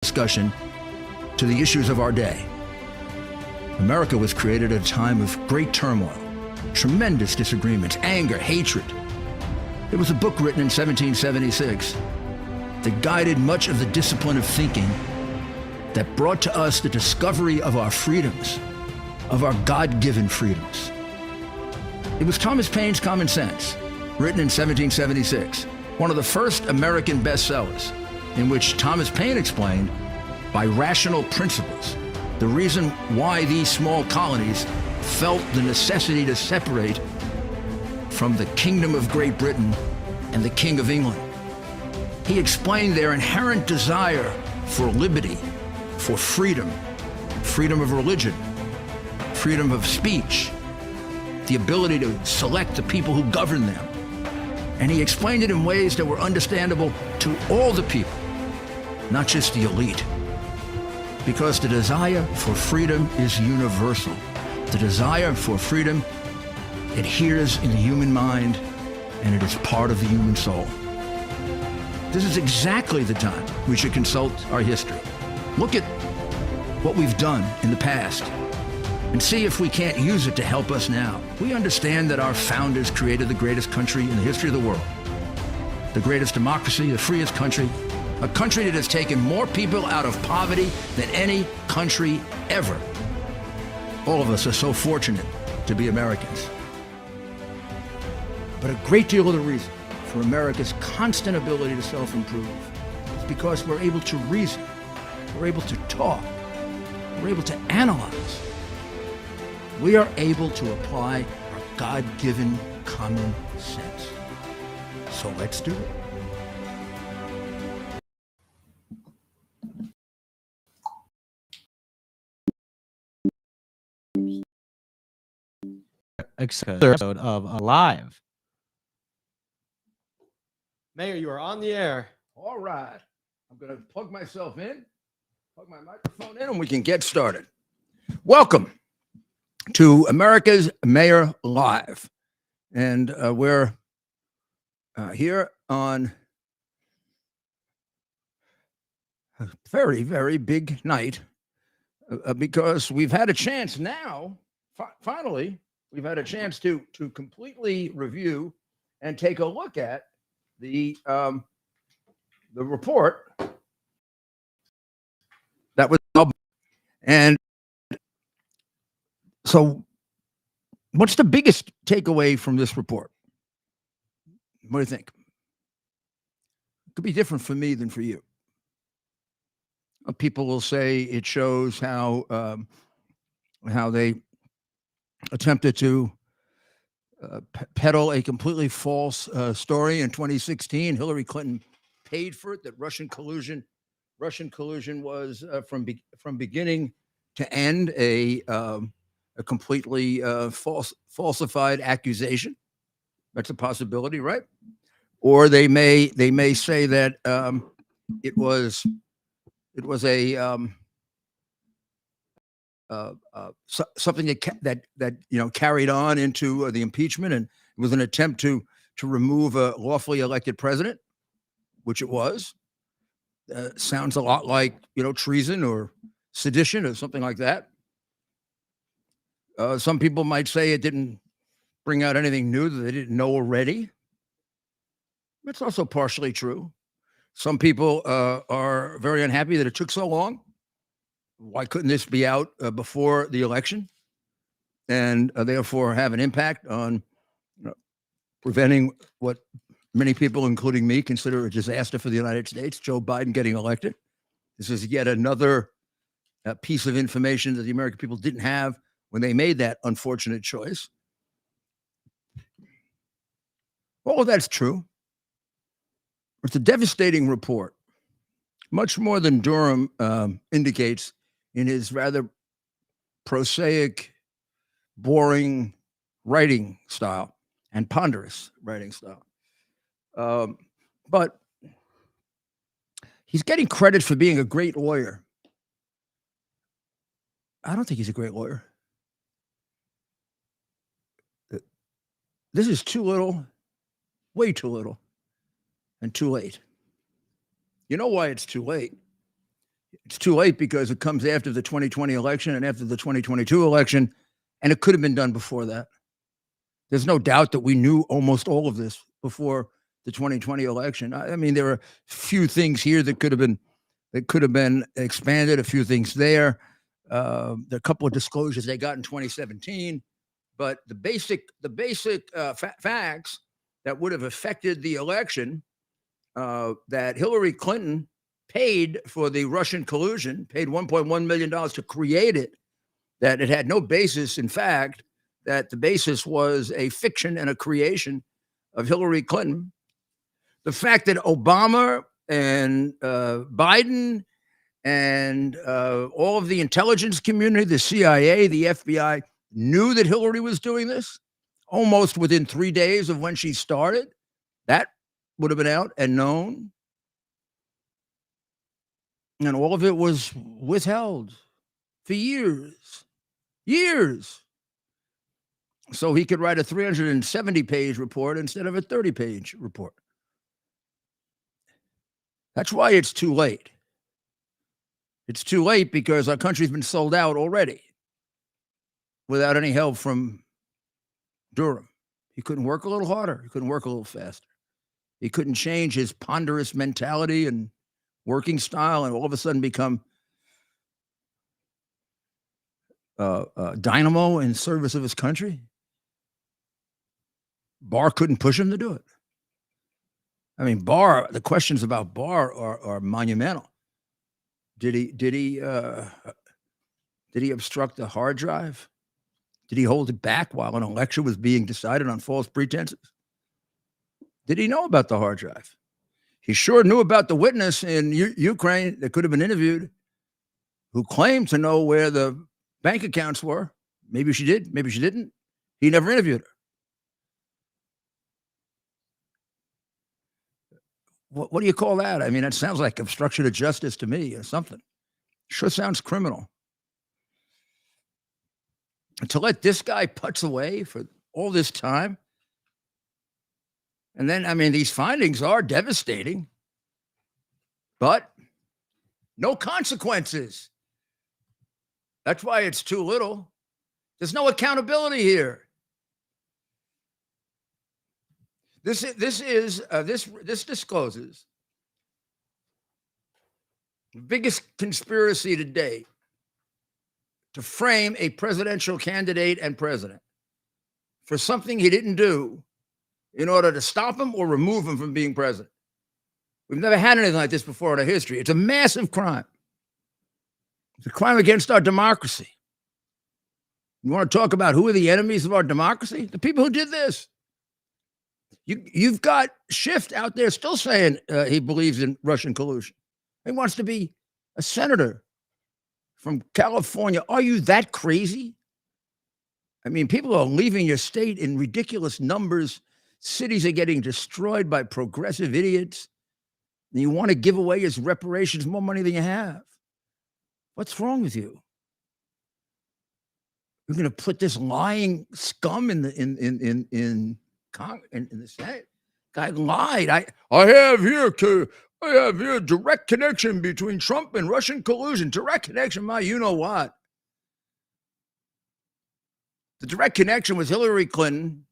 discussion to the issues of our day. America was created at a time of great turmoil, tremendous disagreements, anger, hatred. There was a book written in 1776 that guided much of the discipline of thinking that brought to us the discovery of our freedoms, of our God-given freedoms. It was Thomas Paine's Common Sense, written in 1776, one of the first American bestsellers, in which Thomas Paine explained, by rational principles, the reason why these small colonies felt the necessity to separate from the Kingdom of Great Britain and the King of England. He explained their inherent desire for liberty, for freedom, freedom of religion, freedom of speech, the ability to select the people who govern them. And he explained it in ways that were understandable to all the people, not just the elite. Because the desire for freedom is universal. The desire for freedom adheres in the human mind, and it is part of the human soul. This is exactly the time we should consult our history. Look at what we've done in the past and see if we can't use it to help us now. We understand that our founders created the greatest country in the history of the world, the greatest democracy, the freest country, a country that has taken more people out of poverty than any country ever. All of us are so fortunate to be Americans. But a great deal of the reason for America's constant ability to self-improve is because we're able to reason, we're able to talk, we're able to analyze. We are able to apply our God-given common sense. So let's do it. Episode of Alive. Mayor, you are on the air. All right. I'm going to plug myself in, plug my microphone in, and we can get started. Welcome to America's Mayor Live. And we're here on a very, very big night because we've had a chance now, finally, we've had a chance to completely review and take a look at the report that was up. And so what's the biggest takeaway from this report? What do you think? It could be different for me than for you. People will say it shows how they attempted to peddle a completely false story in 2016. Hillary Clinton paid for it. That Russian collusion was from beginning to end a completely falsified accusation. That's a possibility, right? Or they may say that it was a something that carried on into the impeachment, and it was an attempt to remove a lawfully elected president, which it was. Sounds a lot like treason or sedition or something like that. Some people might say it didn't bring out anything new that they didn't know already. That's also partially true. Some people are very unhappy that it took so long. Why couldn't this be out before the election and therefore have an impact on preventing what many people, including me, consider a disaster for the United States, Joe Biden getting elected? This is yet another piece of information that the American people didn't have when they made that unfortunate choice. All of that's true. It's a devastating report, much more than Durham indicates in his rather prosaic, boring writing style and ponderous writing style. But he's getting credit for being a great lawyer. I don't think he's a great lawyer. This is too little, way too little, and too late. You know why it's too late? It's too late because it comes after the 2020 election and after the 2022 election, and it could have been done before that. There's no doubt that we knew almost all of this before the 2020 election. I mean, there are a few things here that could have been expanded, a few things there. There are a couple of disclosures they got in 2017, but the basic facts that would have affected the election, that Hillary Clinton paid for the Russian collusion, paid $1.1 million to create it, that it had no basis in fact, that the basis was a fiction and a creation of Hillary Clinton. The fact that Obama and Biden and all of the intelligence community, the CIA, the FBI, knew that Hillary was doing this almost within 3 days of when she started, that would have been out and known. And all of it was withheld for years. So he could write a 370-page report instead of a 30-page report. That's why it's too late. It's too late because our country's been sold out already without any help from Durham. He couldn't work a little harder. He couldn't work a little faster. He couldn't change his ponderous mentality and working style and all of a sudden become dynamo in service of his country. Barr couldn't push him to do it. I mean, Barr, the questions about Barr are monumental. Did he obstruct the hard drive? Did he hold it back while an election was being decided on false pretenses? Did he know about the hard drive? He sure knew about the witness in Ukraine that could have been interviewed who claimed to know where the bank accounts were. Maybe she did, maybe she didn't. He never interviewed her. What do you call that? I mean, that sounds like obstruction of justice to me or something. Sure sounds criminal. And to let this guy putz away for all this time. And then, I mean, these findings are devastating, but no consequences. That's why it's too little. There's no accountability here. This discloses the biggest conspiracy to date to frame a presidential candidate and president for something he didn't do in order to stop him or remove him from being president. We've never had anything like this before in our history. It's a massive crime. It's a crime against our democracy. You want to talk about who are the enemies of our democracy? The people who did this. You've got Schiff out there still saying he believes in Russian collusion. He wants to be a senator from California. Are you that crazy? I mean, people are leaving your state in ridiculous numbers. Cities are getting destroyed by progressive idiots. And you want to give away as reparations more money than you have. What's wrong with you? You're going to put this lying scum in the Senate. Guy lied. I have here direct connection between Trump and Russian collusion. Direct connection, you know what? The direct connection was Hillary Clinton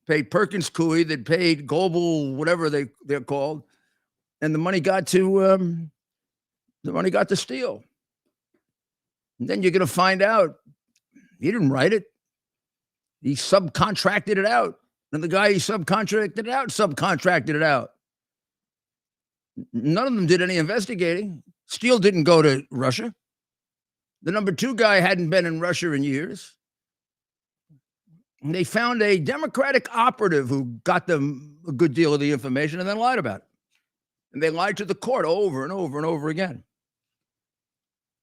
paid Perkins Coie, that paid Global, whatever they're called, and the money got to Steele. And then you're going to find out he didn't write it. He subcontracted it out. And the guy he subcontracted it out. None of them did any investigating. Steele didn't go to Russia. The number 2 guy hadn't been in Russia in years. And they found a Democratic operative who got them a good deal of the information and then lied about it. And they lied to the court over and over and over again.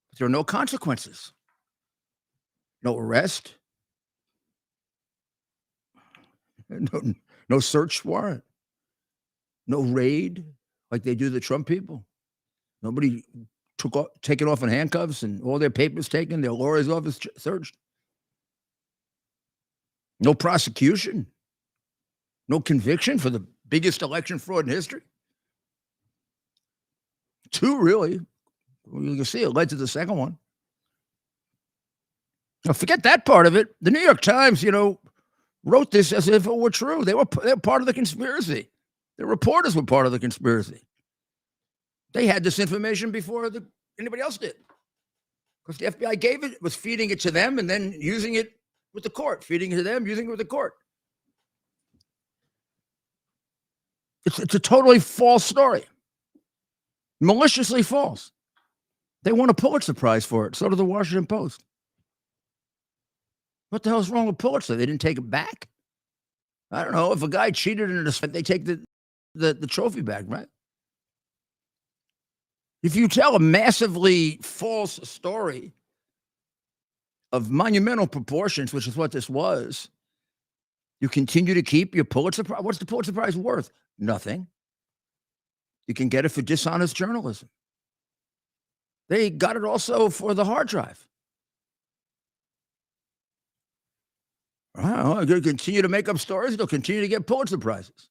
But there are no consequences. No arrest. No search warrant. No raid like they do the Trump people. Nobody taken off in handcuffs and all their papers taken, their lawyer's office searched. No prosecution. No conviction for the biggest election fraud in history. 2 really You can see it led to the second one. Now, forget that part of it. The New York Times, wrote this as if it were true. They were part of the conspiracy. The reporters were part of the conspiracy. They had this information before anybody else did. Because the FBI gave it, was feeding it to them, and then using it with the court, feeding it to them, using it with the court. It's a totally false story. Maliciously false. They won a Pulitzer Prize for it. So did the Washington Post. What the hell's wrong with Pulitzer? They didn't take it back? I don't know. If a guy cheated in a fight, they take the trophy back, right? If you tell a massively false story of monumental proportions, which is what this was, you continue to keep your Pulitzer Prize. What's the Pulitzer Prize worth? Nothing. You can get it for dishonest journalism. They got it also for the hard drive. They're going to continue to make up stories. They'll continue to get Pulitzer Prizes.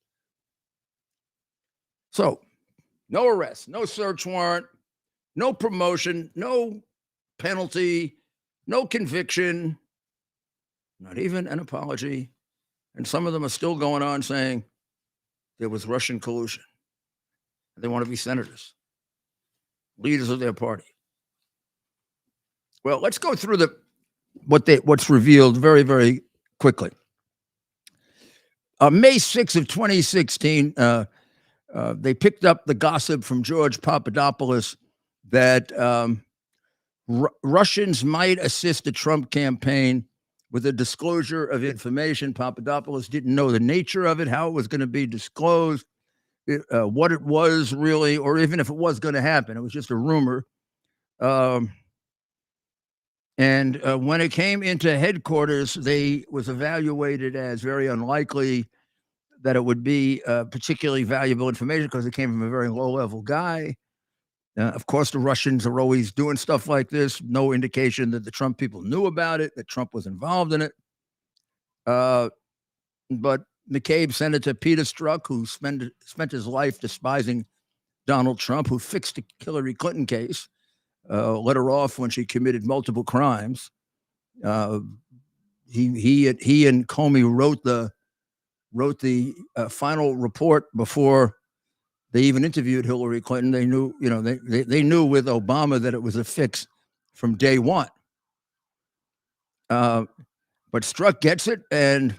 So, no arrest, no search warrant, no promotion, no penalty, no conviction, not even an apology. And some of them are still going on saying there was Russian collusion. They want to be senators, leaders of their party. Well, let's go through what's revealed very, very quickly. May 6th of 2016, they picked up the gossip from George Papadopoulos that Russians might assist the Trump campaign with a disclosure of information. Papadopoulos didn't know the nature of it, how it was going to be disclosed, what it was really, or even if it was going to happen. It was just a rumor. And when it came into headquarters, they was evaluated as very unlikely that it would be particularly valuable information because it came from a very low-level guy. Of course, the Russians are always doing stuff like this. No indication that the Trump people knew about it, that Trump was involved in it. But McCabe sent it to Peter Strzok, who spent his life despising Donald Trump, who fixed the Hillary Clinton case. Let her off when she committed multiple crimes. He and Comey wrote the final report before they even interviewed Hillary Clinton. They knew, they knew with Obama that it was a fix from day one. But Strzok gets it, and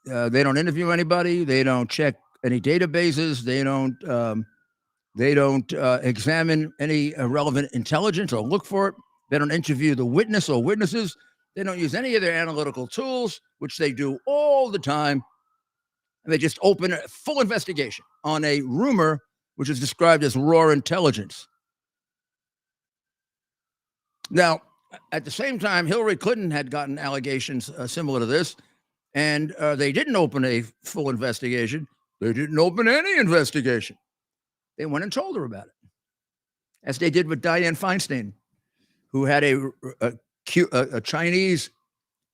they don't interview anybody. They don't check any databases. They don't examine any relevant intelligence or look for it. They don't interview the witness or witnesses. They don't use any of their analytical tools, which they do all the time. And they just open a full investigation on a rumor, which is described as raw intelligence. Now, at the same time, Hillary Clinton had gotten allegations similar to this, and they didn't open a full investigation. They didn't open any investigation. They went and told her about it, as they did with Dianne Feinstein, who had a Chinese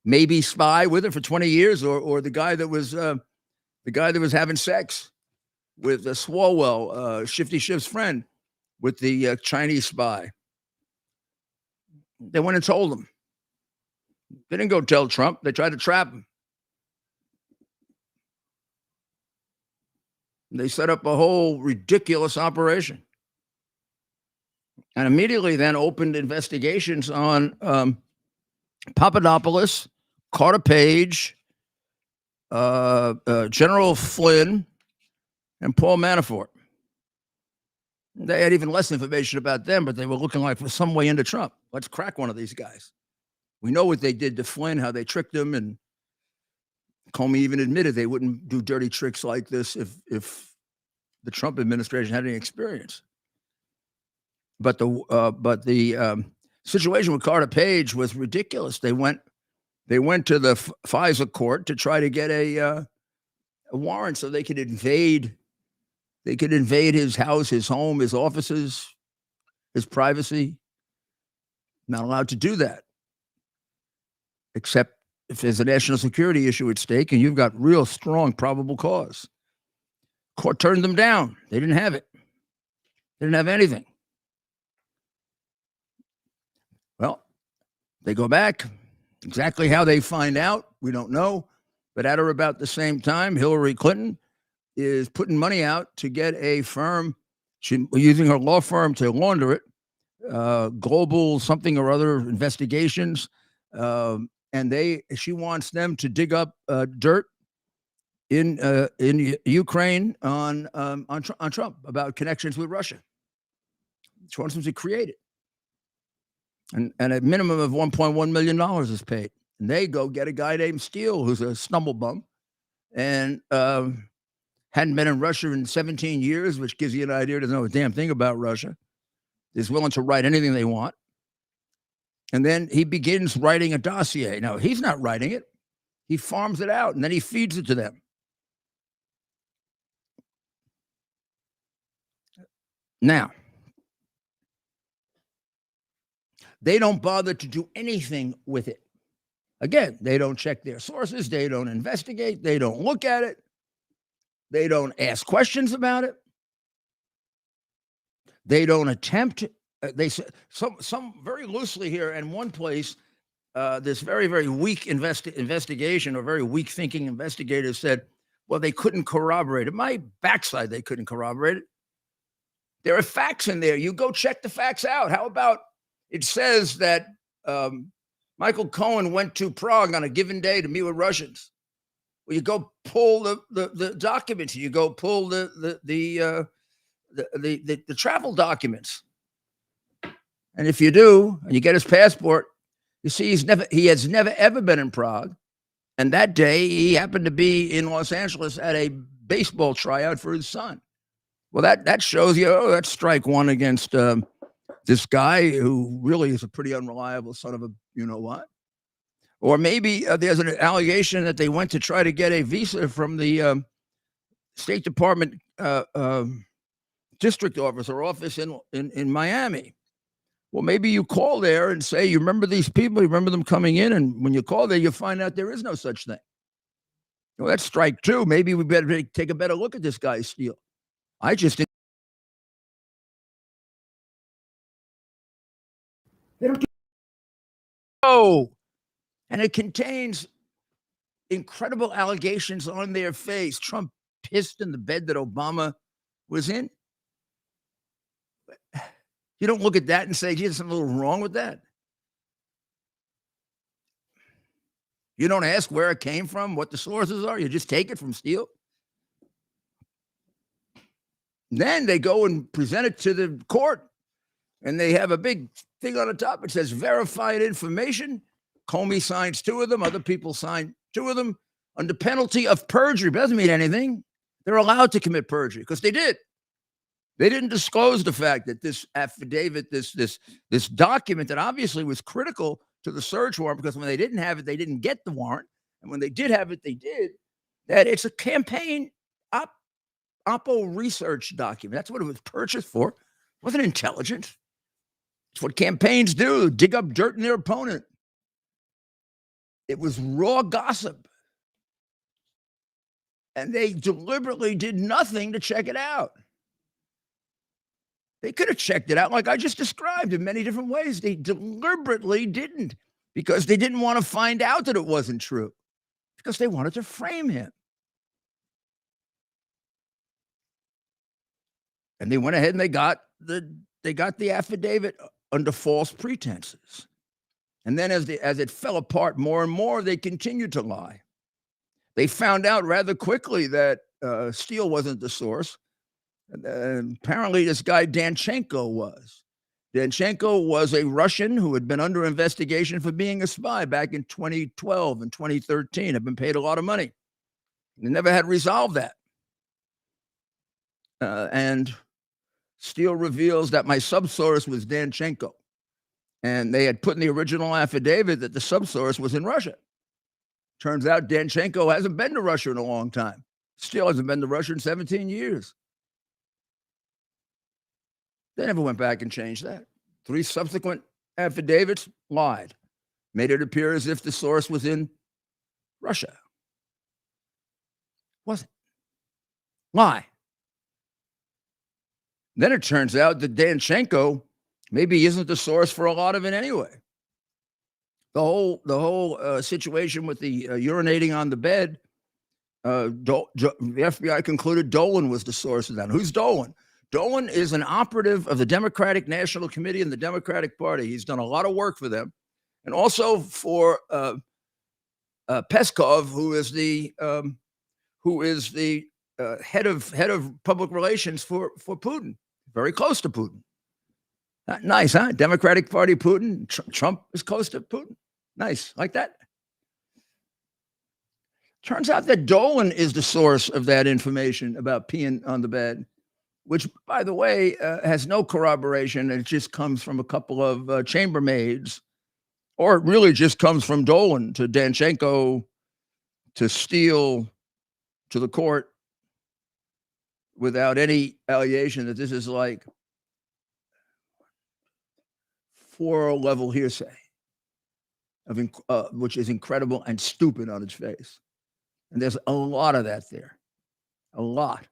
maybe spy with her for 20 years, or the guy that was having sex with Swalwell, Shifty Schiff's friend, with the Chinese spy. They went and told him. They didn't go tell Trump. They tried to trap him. They set up a whole ridiculous operation and immediately then opened investigations on Papadopoulos, Carter Page, General Flynn, and Paul Manafort. They had even less information about them, but they were looking like for some way into Trump. Let's crack one of these guys. We know what they did to Flynn, how they tricked him, and Comey even admitted they wouldn't do dirty tricks like this if the Trump administration had any experience. But the situation with Carter Page was ridiculous. They went to the FISA court to try to get a warrant so they could invade his house, his home, his offices, his privacy. Not allowed to do that, except if there's a national security issue at stake and you've got real strong probable cause. Court turned them down. They didn't have it. They didn't have anything. They go back. Exactly how they find out, we don't know. But at or about the same time, Hillary Clinton is putting money out to get a firm, using her law firm to launder it, global something or other investigations. And she wants them to dig up dirt in Ukraine on Trump about connections with Russia. She wants them to create it. And a minimum of $1.1 million is paid. And they go get a guy named Steele, who's a stumblebum, and hadn't been in Russia in 17 years, which gives you an idea, doesn't know a damn thing about Russia, is willing to write anything they want. And then he begins writing a dossier. Now, he's not writing it. He farms it out, and then he feeds it to them. Now, they don't bother to do anything with it. Again, they don't check their sources. They don't investigate. They don't look at it. They don't ask questions about it. They don't attempt. They say some very loosely here in one place. This very, very weak investigation or very weak thinking investigators said, well, they couldn't corroborate it. My backside, they couldn't corroborate it. There are facts in there. You go check the facts out. How about it says that Michael Cohen went to Prague on a given day to meet with Russians. Well, you go pull the documents. You go pull the travel documents. And if you do, and you get his passport, you see he has never ever been in Prague. And that day he happened to be in Los Angeles at a baseball tryout for his son. Well, that shows you, that's strike one against this guy who really is a pretty unreliable son of a you-know-what. Or maybe there's an allegation that they went to try to get a visa from the State Department district office or office in Miami. Well, maybe you call there and say, you remember these people, you remember them coming in, and when you call there, you find out there is no such thing. Well, that's strike two. Maybe we better take a better look at this guy, Steele. I just think they don't do. Oh, and it contains incredible allegations on their face. Trump pissed in the bed that Obama was in. You don't look at that and say, gee, there's something a little wrong with that. You don't ask where it came from, what the sources are. You just take it from Steele. Then they go and present it to the court, and they have a big thing on the top. It says verified information. Comey signs two of them. Other people sign two of them under penalty of perjury. But it doesn't mean anything. They're allowed to commit perjury because they did. They didn't disclose the fact that this affidavit, this document that obviously was critical to the search warrant, because when they didn't have it, they didn't get the warrant. And when they did have it, they did. That it's a campaign Oppo research document. That's what it was purchased for. It wasn't intelligence. It's what campaigns do, dig up dirt in their opponent. It was raw gossip. And they deliberately did nothing to check it out. They could have checked it out like I just described in many different ways. They deliberately didn't, because they didn't want to find out that it wasn't true, because they wanted to frame him. And they went ahead and they got the affidavit under false pretenses. And then as it fell apart more and more, they continued to lie. They found out rather quickly that Steele wasn't the source. Apparently, this guy Danchenko was. Danchenko was a Russian who had been under investigation for being a spy back in 2012 and 2013. Had been paid a lot of money. They never had resolved that. And Steele reveals that my subsource was Danchenko. And they had put in the original affidavit that the subsource was in Russia. Turns out Danchenko hasn't been to Russia in a long time. Steele hasn't been to Russia in 17 years. They never went back and changed that. 3 subsequent affidavits lied, made it appear as if the source was in Russia. Wasn't. Lie. Then it turns out that Danchenko maybe isn't the source for a lot of it anyway. whole situation with the urinating on the bed. The FBI concluded Dolan was the source of that. Who's Dolan? Dolan is an operative of the Democratic National Committee and the Democratic Party. He's done a lot of work for them, and also for Peskov, who is the head of public relations for Putin, very close to Putin. Nice, huh? Democratic Party Putin. Trump is close to Putin. Nice, like that. Turns out that Dolan is the source of that information about peeing on the bed, which, by the way, has no corroboration. It just comes from a couple of chambermaids, or it really just comes from Dolan to Danchenko, to Steele, to the court, without any allegation that this is like 4-level hearsay, which is incredible and stupid on its face. And there's a lot of that there, a lot.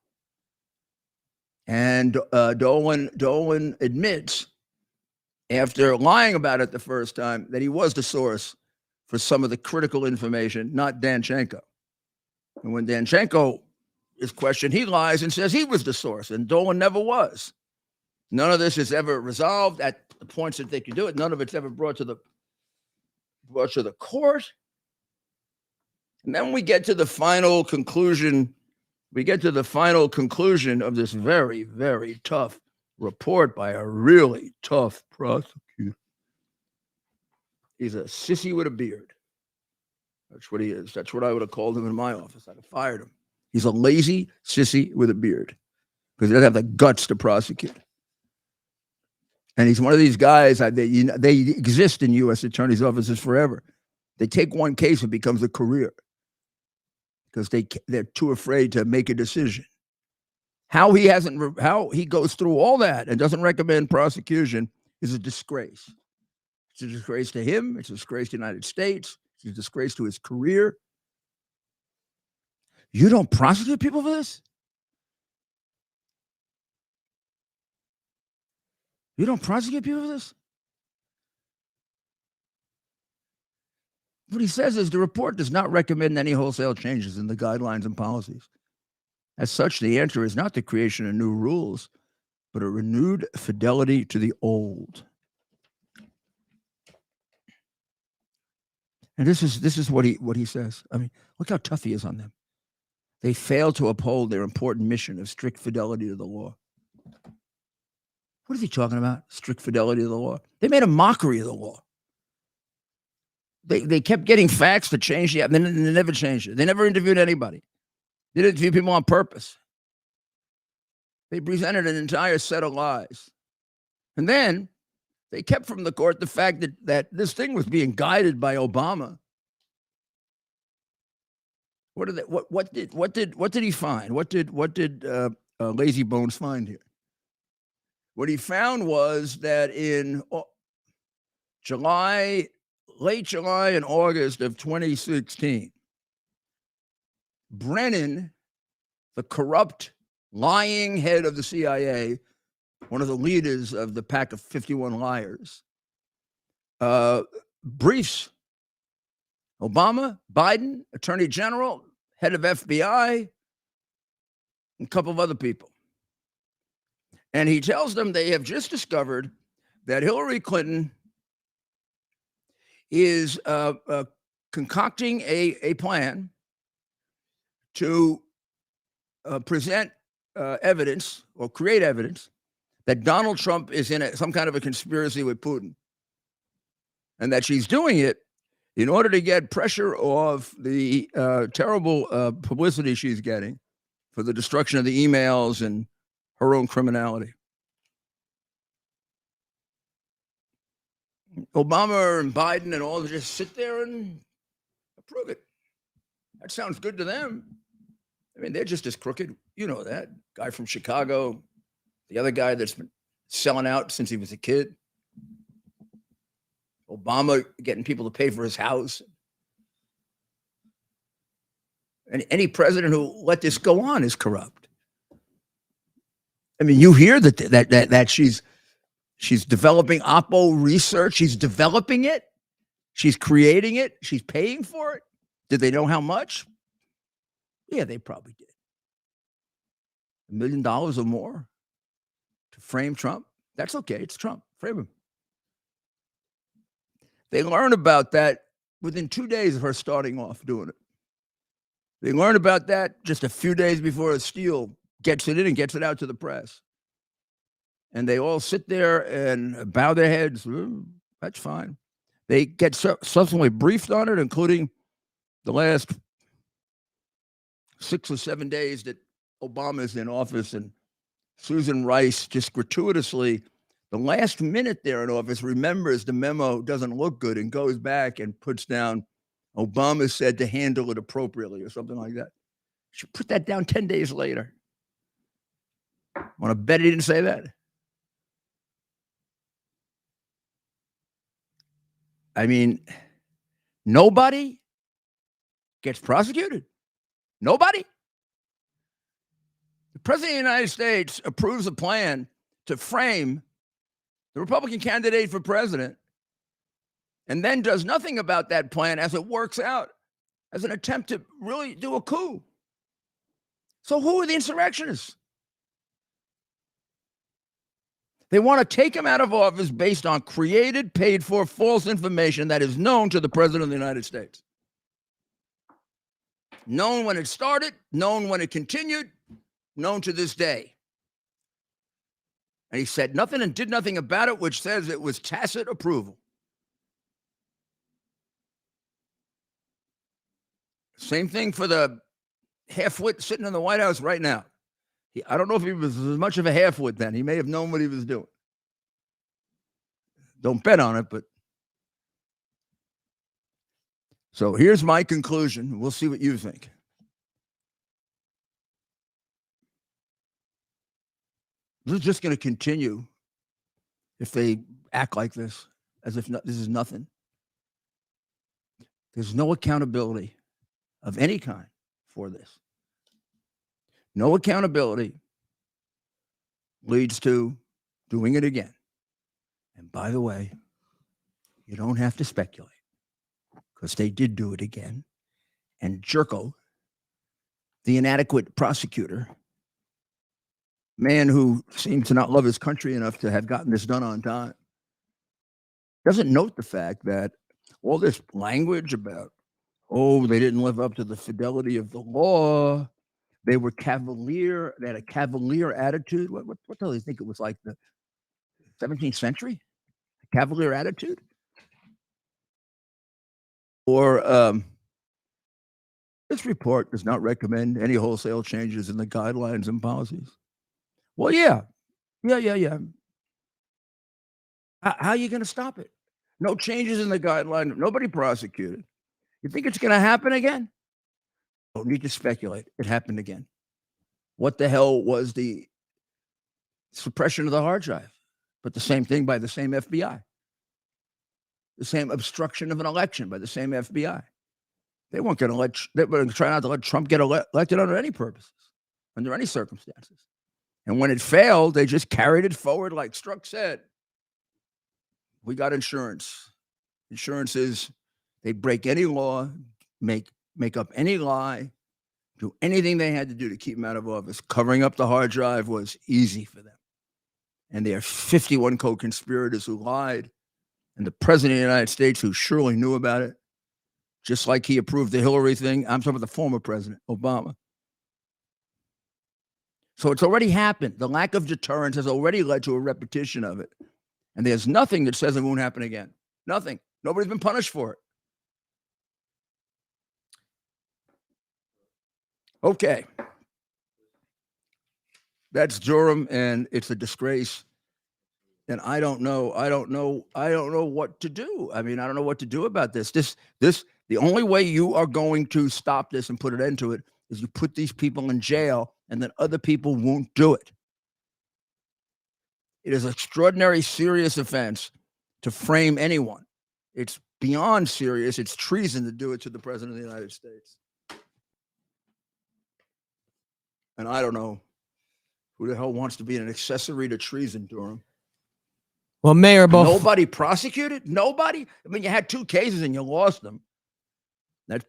And Dolan admits, after lying about it the first time, that he was the source for some of the critical information, not Danchenko. And when Danchenko is questioned, he lies and says he was the source, and Dolan never was. None of this is ever resolved at the points that they can do it. None of it's ever brought to the court. And then we get to the final conclusion. We get to the final conclusion of this very, very tough report by a really tough prosecutor. He's a sissy with a beard. That's what he is. That's what I would have called him in my office. I'd have fired him. He's a lazy sissy with a beard because he doesn't have the guts to prosecute. And he's one of these guys, they exist in U.S. attorneys' offices forever. They take one case, it becomes a career because they're too afraid to make a decision. How he goes through all that and doesn't recommend prosecution is a disgrace. It's a disgrace to him. It's a disgrace to the United States. It's a disgrace to his career. You don't prosecute people for this? You don't prosecute people for this? What he says is the report does not recommend any wholesale changes in the guidelines and policies. As such, the answer is not the creation of new rules, but a renewed fidelity to the old. And this is what he says. I mean, look how tough he is on them. They fail to uphold their important mission of strict fidelity to the law. What is he talking about? Strict fidelity to the law. They made a mockery of the law. They kept getting facts to change the, and then they never changed it. They never interviewed anybody. They didn't interview people on purpose. They presented an entire set of lies. And then they kept from the court the fact that this thing was being guided by Obama. What did he find? What did Lazy Bones find here? What he found was that in late July and August of 2016, Brennan, the corrupt, lying head of the CIA, one of the leaders of the pack of 51 liars, briefs Obama, Biden, Attorney General, head of FBI, and a couple of other people. And he tells them they have just discovered that Hillary Clinton is concocting a plan to present evidence or create evidence that Donald Trump is in some kind of a conspiracy with Putin, and that she's doing it in order to get pressure off the terrible publicity she's getting for the destruction of the emails and her own criminality. Obama and Biden and all just sit there and approve it. That sounds good to them. I mean, they're just as crooked. You know that. Guy from Chicago, the other guy that's been selling out since he was a kid. Obama getting people to pay for his house. And any president who let this go on is corrupt. I mean, you hear that she's developing Oppo research. She's developing it. She's creating it. She's paying for it. Did they know how much? Yeah, they probably did. $1 million or more to frame Trump. That's okay. It's Trump. Frame him. They learn about that within 2 days of her starting off doing it. They learn about that just a few days before Steele gets it in and gets it out to the press. And they all sit there and bow their heads. That's fine. They get subsequently briefed on it, including the last 6 or 7 days that Obama's in office, and Susan Rice just gratuitously, the last minute they're in office, remembers the memo doesn't look good and goes back and puts down, Obama said to handle it appropriately or something like that. She put that down 10 days later. Want to bet he didn't say that? I mean, nobody gets prosecuted. Nobody. The President of the United States approves a plan to frame the Republican candidate for president and then does nothing about that plan as it works out as an attempt to really do a coup. So who are the insurrectionists? They want to take him out of office based on created, paid for, false information that is known to the President of the United States. Known when it started, known when it continued, known to this day. And he said nothing and did nothing about it, which says it was tacit approval. Same thing for the half-wit sitting in the White House right now. I don't know if he was as much of a half-wit then. He may have known what he was doing. Don't bet on it, but. So here's my conclusion. We'll see what you think. This is just going to continue if they act like this, as if this is nothing. There's no accountability of any kind for this. No accountability leads to doing it again. And by the way, you don't have to speculate because they did do it again. And Jerko, the inadequate prosecutor, man who seems to not love his country enough to have gotten this done on time, doesn't note the fact that all this language about, they didn't live up to the fidelity of the law. They were cavalier. They had a cavalier attitude. What the hell do you think it was, like the 17th century? A cavalier attitude? Or this report does not recommend any wholesale changes in the guidelines and policies. Well, yeah. How are you going to stop it? No changes in the guideline. Nobody prosecuted. You think it's going to happen again? Don't need to speculate. It happened again. What the hell was the suppression of the hard drive? But the same thing by the same FBI. The same obstruction of an election by the same FBI. They weren't going to they were going to try not to let Trump get elected under any purposes, under any circumstances. And when it failed, they just carried it forward like Strzok said. We got insurance. Insurance is they break any law, make up any lie, do anything they had to do to keep him out of office. Covering up the hard drive was easy for them. And there are 51 co-conspirators who lied. And the president of the United States, who surely knew about it, just like he approved the Hillary thing. I'm talking about the former president, Obama. So it's already happened. The lack of deterrence has already led to a repetition of it. And there's nothing that says it won't happen again. Nothing. Nobody's been punished for it. Okay. That's Durham, and it's a disgrace. And I don't know what to do. I mean, I don't know what to do about this. The only way you are going to stop this and put an end to it is you put these people in jail, and then other people won't do it. It is an extraordinary serious offense to frame anyone. It's beyond serious. It's treason to do it to the president of the United States. And I don't know who the hell wants to be an accessory to treason, Durham. Well, Mayor, both Nobody prosecuted? Nobody? I mean, you had 2 cases and you lost them. That's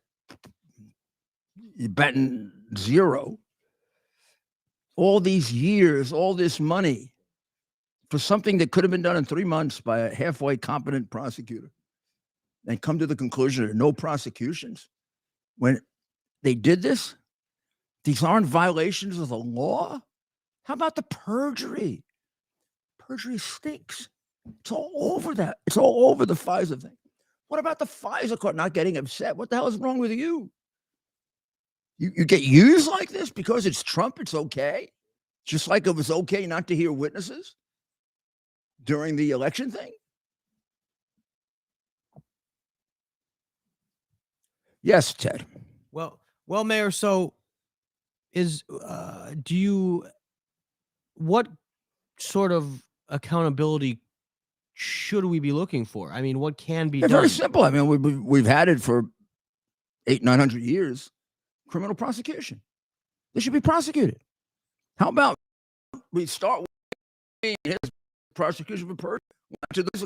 you're betting 0. All these years, all this money for something that could have been done in 3 months by a halfway competent prosecutor, and come to the conclusion there are no prosecutions. When they did this, these aren't violations of the law. How about the perjury? Perjury stinks. It's all over that. It's all over the FISA thing. What about the FISA court not getting upset? What the hell is wrong with you? You get used like this because it's Trump, it's okay? Just like it was okay not to hear witnesses during the election thing? Yes, Ted. well, Mayor. So, what sort of accountability should we be looking for? I mean, what can be done? Very simple. I mean, we've had it for 800-900 years. Criminal prosecution. They should be prosecuted. How about we start with his prosecution for perjury? To this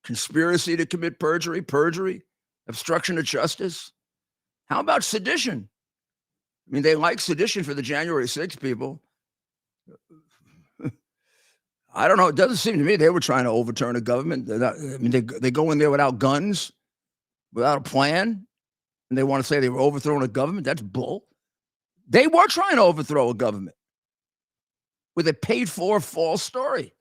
conspiracy to commit perjury, obstruction of justice. How about sedition? I mean, they like sedition for the January 6th people. I don't know. It doesn't seem to me they were trying to overturn a government. They go in there without guns, without a plan, and they want to say they were overthrowing a government. That's bull. They were trying to overthrow a government with a paid-for false story.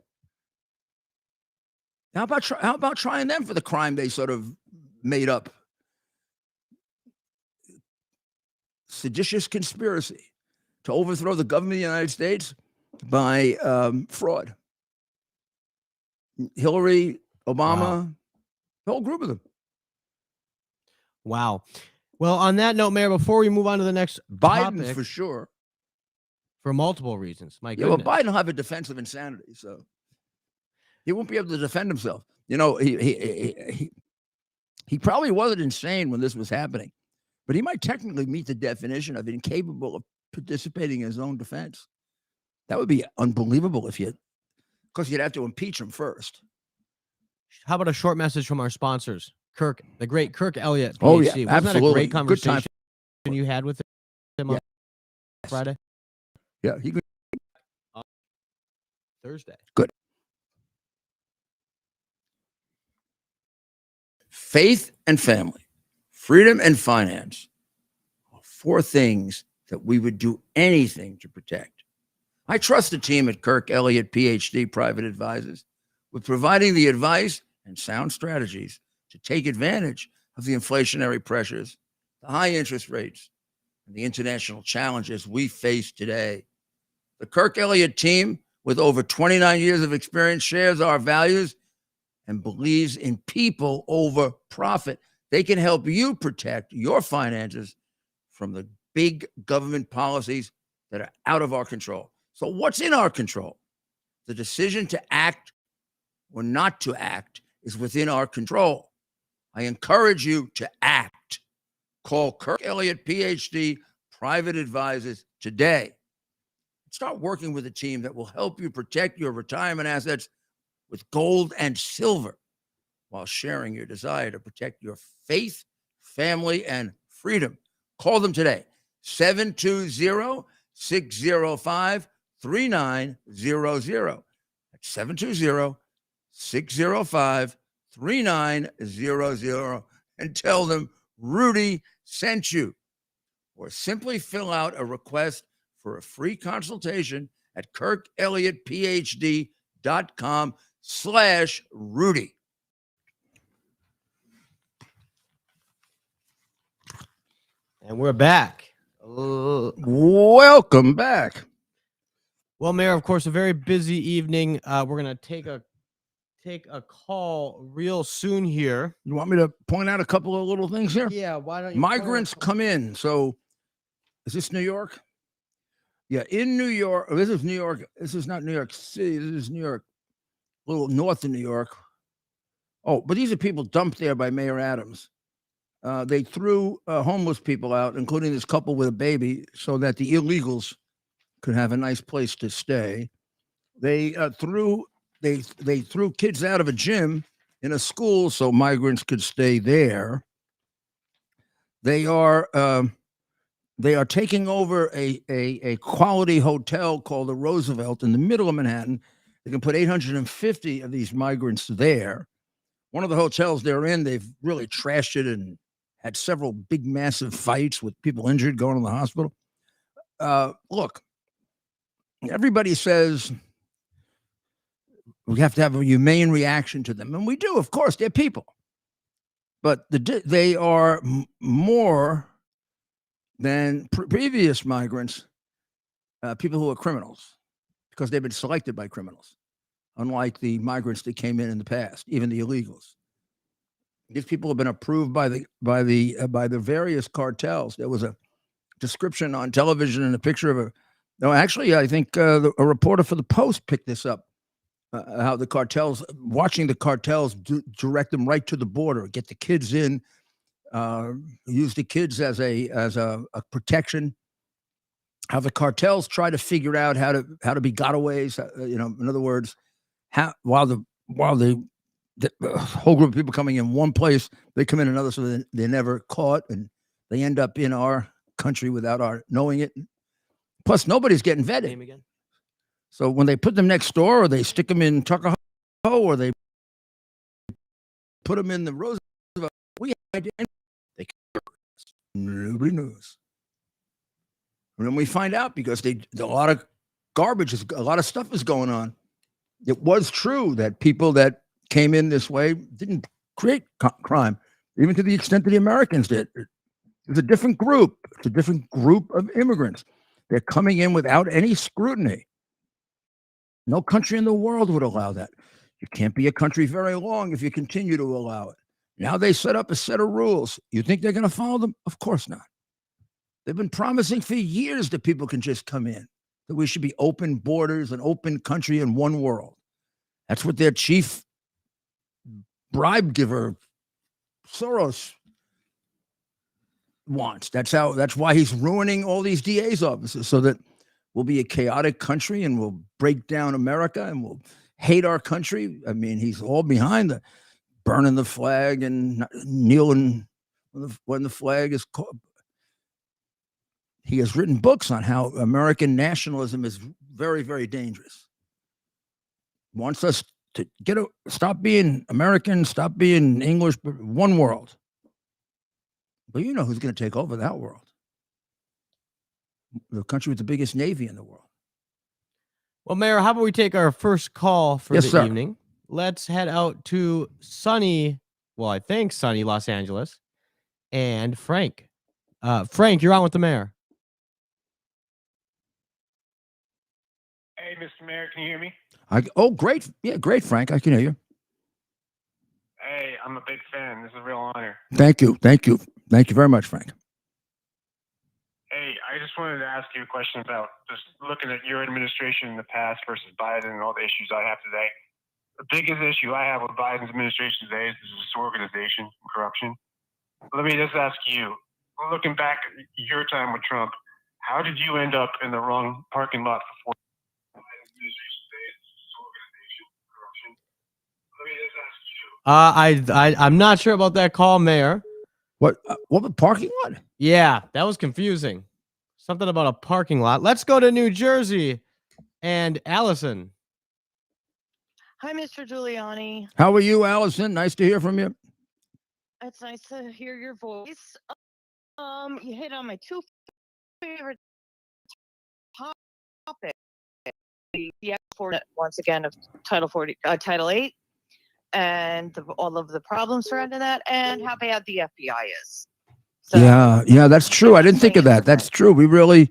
How about trying them for the crime they sort of made up? Seditious conspiracy to overthrow the government of the United States by fraud. Hillary, Obama, the whole group of them. Wow. Well, on that note, Mayor, before we move on to the next Biden, topic, for sure. for multiple reasons. My Yeah, well, goodness. Biden will have a defense of insanity, so he won't be able to defend himself. You know, he probably wasn't insane when this was happening, but he might technically meet the definition of incapable of participating in his own defense. That would be unbelievable because you'd have to impeach him first. How about a short message from our sponsors? The great Kirk Elliott, PhD. Oh, yeah, Wasn't absolutely. that a great Good time. conversation you had with him on Friday? Yeah, he could. Thursday. Good. Faith and family, freedom and finance are 4 things that we would do anything to protect. I trust the team at Kirk Elliott, PhD, Private Advisors, with providing the advice and sound strategies to take advantage of the inflationary pressures, the high interest rates, and the international challenges we face today. The Kirk Elliott team, with over 29 years of experience, shares our values and believes in people over profit. They can help you protect your finances from the big government policies that are out of our control. So what's in our control? The decision to act or not to act is within our control. I encourage you to act. Call Kirk Elliott, PhD, Private Advisors today. Start working with a team that will help you protect your retirement assets with gold and silver while sharing your desire to protect your faith, family, and freedom. Call them today, 720-605-3900. That's 720-605-3900, and tell them Rudy sent you. Or simply fill out a request for a free consultation at kirkelliottphd.com/Rudy. And we're back. Welcome back. Well, Mayor, of course, a very busy evening. We're going to take a call real soon here. You want me to point out a couple of little things here? Yeah, why don't you? Migrants come in. So is this New York? Yeah, in New York. This is New York. This is not New York City. This is New York, a little north of New York. Oh, but these are people dumped there by Mayor Adams. They threw homeless people out, including this couple with a baby, so that the illegals could have a nice place to stay. They threw they threw kids out of a gym in a school so migrants could stay there. They are taking over a quality hotel called the Roosevelt in the middle of Manhattan. They can put 850 of these migrants there. One of the hotels they're in, they've really trashed it and had several big, massive fights with people injured going to the hospital. Look, everybody says we have to have a humane reaction to them, and we do. Of course, they're people, but they are more than previous migrants, people who are criminals, because they've been selected by criminals, unlike the migrants that came in the past, even the illegals. These people have been approved by the various cartels. There was a description on television and a picture of a. No, actually, I think a reporter for the Post picked this up. How the cartels, watching the cartels direct them right to the border, get the kids in, use the kids as a protection. How the cartels try to figure out how to be gotaways. In other words, while the whole group of people coming in one place, they come in another, so they're never caught, and they end up in our country without our knowing it. Plus, nobody's getting vetted. Name again? So when they put them next door, or they stick them in Tuckahoe, or they put them in the Roosevelt, we had they nobody knows. And then we find out because a lot of garbage, a lot of stuff is going on. It was true that people that came in this way didn't create crime, even to the extent that the Americans did. It's a different group. It's a different group of immigrants. They're coming in without any scrutiny. No country in the world would allow that. You can't be a country very long if you continue to allow it. Now they set up a set of rules. You think they're going to follow them? Of course not. They've been promising for years that people can just come in, that we should be open borders, an open country in one world. That's what their chief bribe giver, Soros, wants. That's why he's ruining all these DA's offices, so that we'll be a chaotic country and we'll break down America and we'll hate our country. I mean, he's all behind the burning the flag and kneeling when the flag is called. He has written books on how American nationalism is very, very dangerous. Wants us to stop being American, stop being English, but one world. But you know who's going to take over that world? The country with the biggest navy in the world. Well, Mayor, how about we take our first call for the evening? Let's head out to sunny Los Angeles, and Frank. Frank, you're on with the mayor. Hey, Mr. Mayor, can you hear me? Great. Yeah, great, Frank. I can hear you. Hey, I'm a big fan. This is a real honor. Thank you. Thank you. Thank you very much, Frank. Hey, I just wanted to ask you a question about just looking at your administration in the past versus Biden and all the issues I have today. The biggest issue I have with Biden's administration today is disorganization and corruption. Let me just ask you, looking back at your time with Trump, how did you end up in the wrong parking lot for 4 Biden's administration today is disorganization and corruption? Let me just ask you. I'm not sure about that call, Mayor. What the parking lot? Yeah, that was confusing. Something about a parking lot. Let's go to New Jersey and Allison. Hi, Mr. Giuliani. How are you, Allison? Nice to hear from you. It's nice to hear your voice. You hit on my two favorite topics. The export once again of Title 8, and all of the problems surrounding that, and how bad the FBI is. So, yeah, that's true. I didn't think of that. That's true. We really,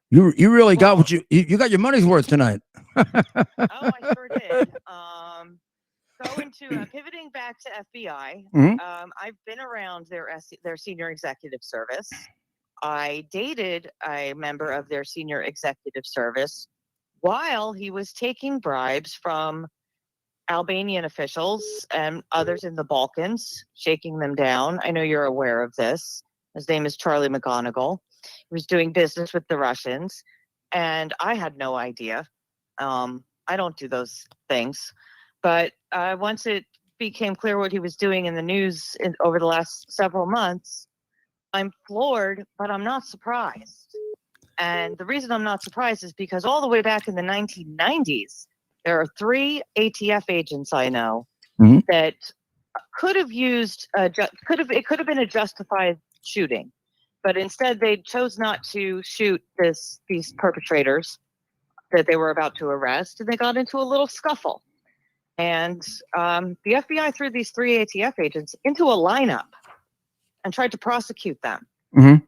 you really got what you got your money's worth tonight. Oh, I sure did. Going to pivoting back to FBI. Mhm. I've been around their senior executive service. I dated a member of their senior executive service while he was taking bribes from Albanian officials and others in the Balkans, shaking them down. I know you're aware of this. His name is Charlie McGonigal. He was doing business with the Russians, and I had no idea. I don't do those things. But once it became clear what he was doing in the news over the last several months, I'm floored, but I'm not surprised. And the reason I'm not surprised is because all the way back in the 1990s, there are 3 ATF agents I know that could have used it could have been a justified shooting, but instead they chose not to shoot these perpetrators that they were about to arrest, and they got into a little scuffle. And the FBI threw these 3 ATF agents into a lineup and tried to prosecute them.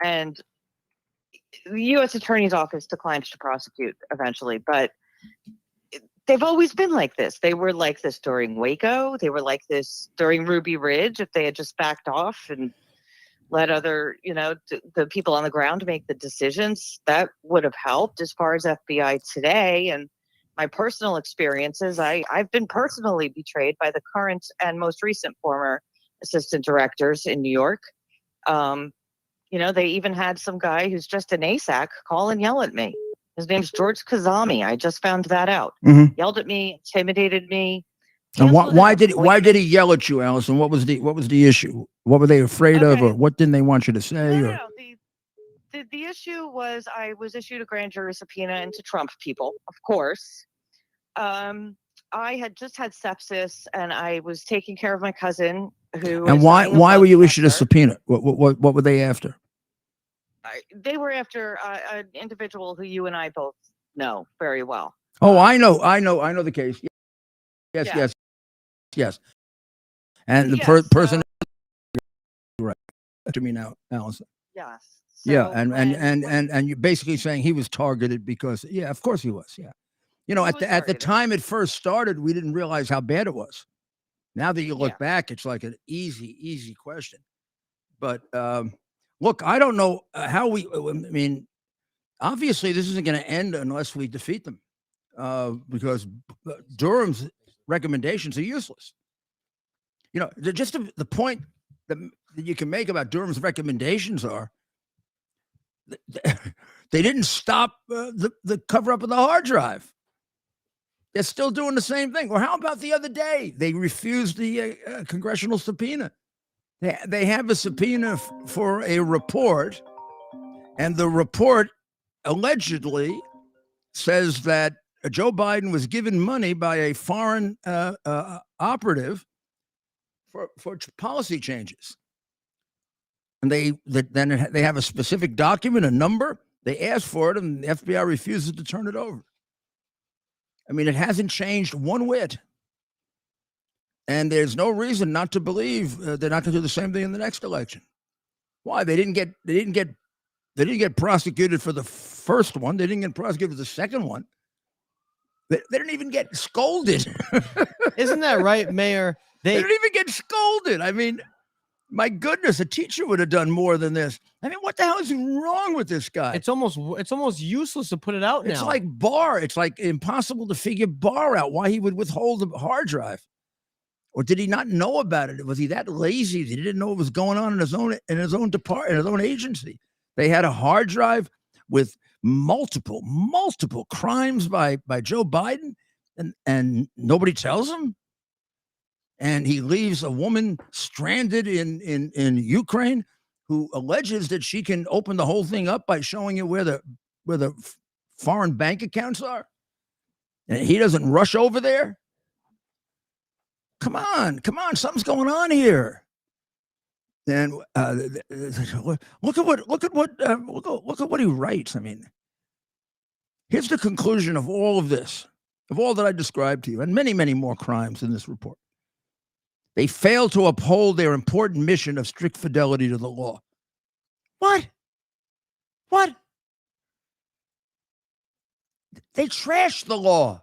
And the U.S. Attorney's Office declined to prosecute eventually, but they've always been like this. They were like this during Waco. They were like this during Ruby Ridge. If they had just backed off and let other, the people on the ground make the decisions, that would have helped. As far as FBI today and my personal experiences, I've been personally betrayed by the current and most recent former assistant directors in New York. They even had some guy who's just an ASAC call and yell at me. His name's George Kazami. I just found that out. Yelled at me, intimidated me. And why did he yell at you, Allison? What was the issue? What were they afraid of, or what didn't they want you to say? No. The issue was I was issued a grand jury subpoena into Trump people, of course. I had just had sepsis, and I was taking care of my cousin who. And why were you issued a subpoena? What were they after? They were after an individual who you and I both know very well. Oh, I know the case. Yes. And the person right to me now, Allison. Yes. So and you're basically saying he was targeted because of course he was. Yeah. At the time it first started, we didn't realize how bad it was. Now that you look back, it's like an easy question. But look, I don't know how obviously this isn't going to end unless we defeat them, because Durham's recommendations are useless. Just the point that you can make about Durham's recommendations are they didn't stop the cover up of the hard drive. They're still doing the same thing. Or how about the other day? They refused the congressional subpoena. They have a subpoena for a report, and the report allegedly says that Joe Biden was given money by a foreign operative for policy changes. And then they have a specific document, a number. They asked for it, and the FBI refuses to turn it over. I mean, it hasn't changed one whit. And there's no reason not to believe they're not going to do the same thing in the next election. Why? They didn't get prosecuted for the first one. They didn't get prosecuted for the second one. They didn't even get scolded. Isn't that right, Mayor? They didn't even get scolded. I mean, my goodness, a teacher would have done more than this. I mean, what the hell is wrong with this guy? It's almost useless to put it out now. It's like Barr. It's like impossible to figure Barr out, why he would withhold the hard drive. Or did he not know about it? Was he that lazy that he didn't know what was going on in his own department, in his own agency? They had a hard drive with multiple crimes by Joe Biden, and nobody tells him. And he leaves a woman stranded in Ukraine who alleges that she can open the whole thing up by showing you where the foreign bank accounts are. And he doesn't rush over there. Come on, something's going on here. And look at what he writes. I mean, here's the conclusion of all of this, of all that I described to you, and many, many more crimes in this report. They failed to uphold their important mission of strict fidelity to the law. What? They trashed the law.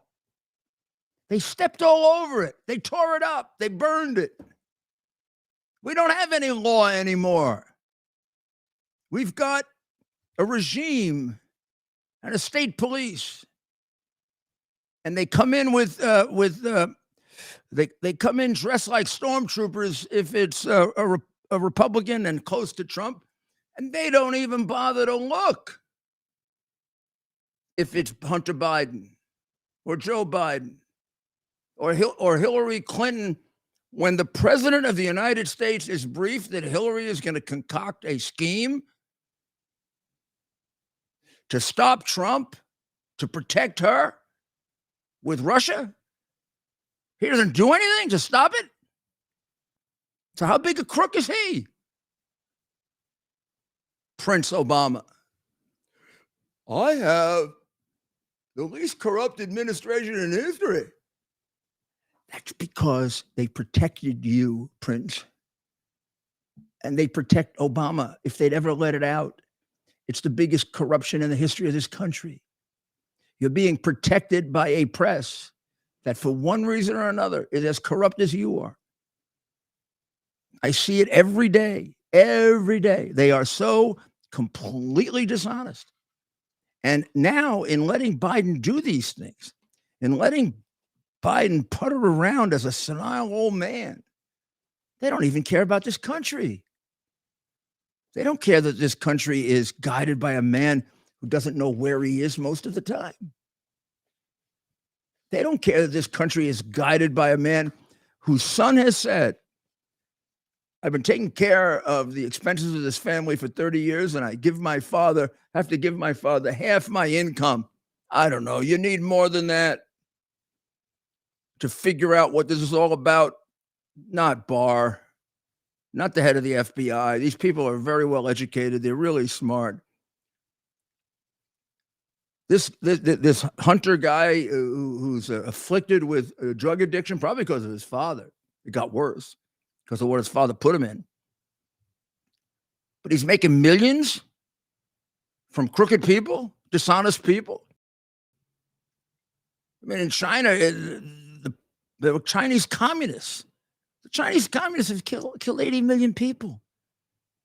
They stepped all over it. They tore it up. They burned it. We don't have any law anymore. We've got a regime and a state police, and they come in they come in dressed like stormtroopers if it's a Republican and close to Trump, and they don't even bother to look if it's Hunter Biden. or Joe Biden or Hillary Clinton, when the president of the United States is briefed that Hillary is going to concoct a scheme to stop Trump, to protect her with Russia, he doesn't do anything to stop it? So how big a crook is he? Prince Obama. I have the least corrupt administration in history. That's because they protected you, Prince. And they protect Obama if they'd ever let it out. It's the biggest corruption in the history of this country. You're being protected by a press that for one reason or another is as corrupt as you are. I see it every day, every day. They are so completely dishonest. And now in letting Biden do these things, in letting Biden putter around as a senile old man, they don't even care about this country. They don't care that this country is guided by a man who doesn't know where he is most of the time. They don't care that this country is guided by a man whose son has said, I've been taking care of the expenses of this family for 30 years, and I have to give my father half my income. I don't know. You need more than that to figure out what this is all about. Not Barr, not the head of the FBI. These people are very well educated. They're really smart. This Hunter guy who's afflicted with drug addiction, probably because of his father. It got worse because of what his father put him in. But he's making millions from crooked people, dishonest people. I mean, in China, there were Chinese communists. The Chinese communists have killed 80 million people.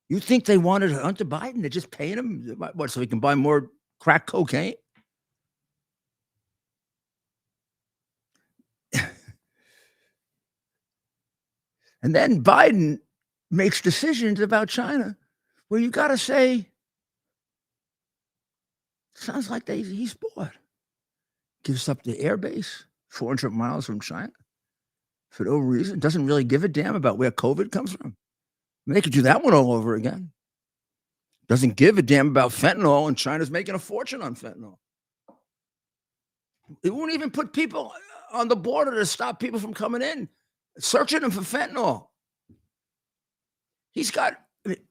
You think they wanted Hunter Biden? They're just paying him, what, so he can buy more crack cocaine? And then Biden makes decisions about China where you got to say, sounds like he's bored. Gives up the air base 400 miles from China for no reason. Doesn't really give a damn about where COVID comes from. I mean, they could do that one all over again. Doesn't give a damn about fentanyl, and China's making a fortune on fentanyl. It won't even put people on the border to stop people from coming in, searching them for fentanyl.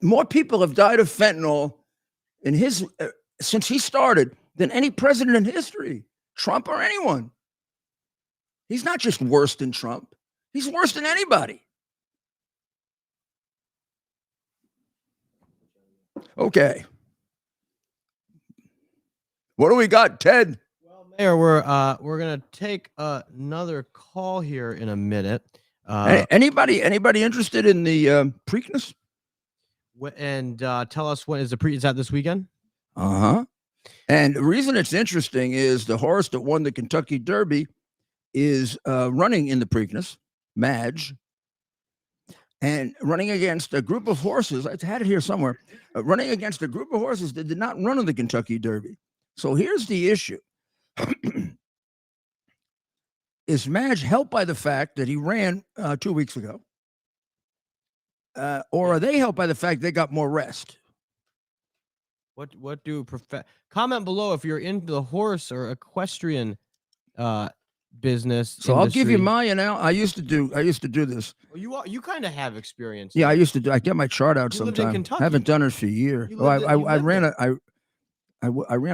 More people have died of fentanyl in since he started than any president in history, Trump or anyone. He's not just worse than Trump. He's worse than anybody. Okay. What do we got, Ted? Well, Mayor, we're gonna take another call here in a minute. Anybody interested in the Preakness? And tell us when is that this weekend? And the reason it's interesting is the horse that won the Kentucky Derby is running in the Preakness, Madge, and running against a group of horses. I had it here somewhere. Running against a group of horses that did not run in the Kentucky Derby. So here's the issue. Is Madge helped by the fact that he ran 2 weeks ago? Or are they helped by the fact they got more rest? What do comment below if you're into the horse or equestrian business. So industry. I'll give you my I used to do this. Well, you kind of have experience. Yeah, I used to do. I get my chart out sometimes. I haven't done it for a year. I ran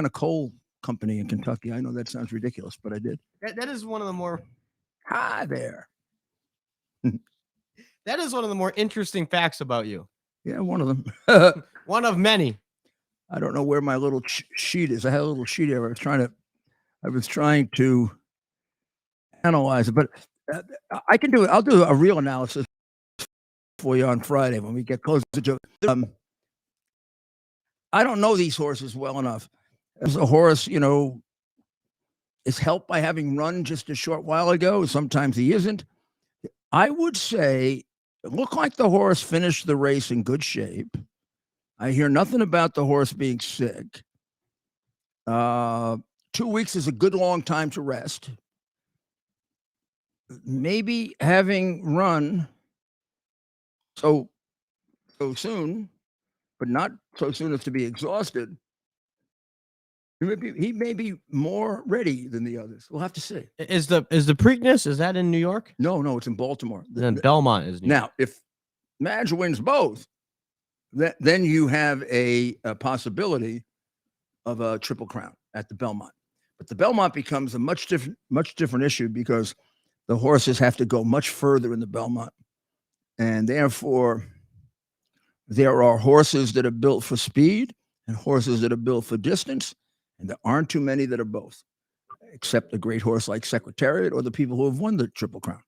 a coal company in Kentucky. I know that sounds ridiculous, but I did. That is one of the more. Hi there. That is one of the more interesting facts about you. Yeah, one of them. One of many. I don't know where my little sheet is. I had a little sheet here. I was trying to analyze it, but I can do it. I'll do a real analysis for you on Friday when we get closer to. I don't know these horses well enough. As a horse, is helped by having run just a short while ago. Sometimes he isn't. I would say it looked like the horse finished the race in good shape. I hear nothing about the horse being sick. 2 weeks is a good long time to rest. maybe having run so soon, but not so soon as to be exhausted, he may be more ready than the others. We'll have to see. Is the Preakness, is that in New York? No, it's in Baltimore. Then Belmont is New York. Now, if Madge wins both, then you have a possibility of a Triple Crown at the Belmont. But the Belmont becomes a much different issue because the horses have to go much further in the Belmont. And therefore, there are horses that are built for speed and horses that are built for distance. And there aren't too many that are both, except a great horse like Secretariat or the people who have won the Triple Crown.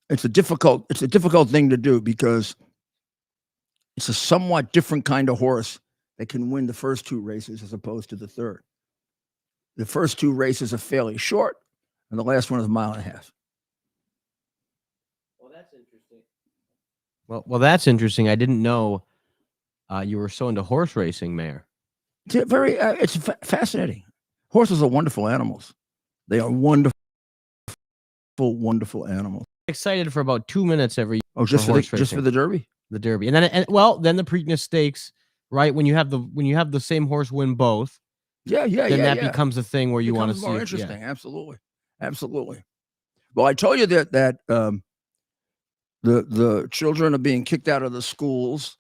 It's a difficult thing to do because it's a somewhat different kind of horse that can win the first two races as opposed to the third. The first two races are fairly short, and the last one is a mile and a half. Well, that's interesting. Well, that's interesting. I didn't know you were so into horse racing, Mayor. It's fascinating. Horses are wonderful animals. They are wonderful animals. Excited for about 2 minutes every year. Oh, just for the Derby? The Derby. And then then the Preakness Stakes, right? When you have the same horse win both. Then that becomes a thing where you want to see more interesting. Yeah. Absolutely. Well, I told you that the children are being kicked out of the schools.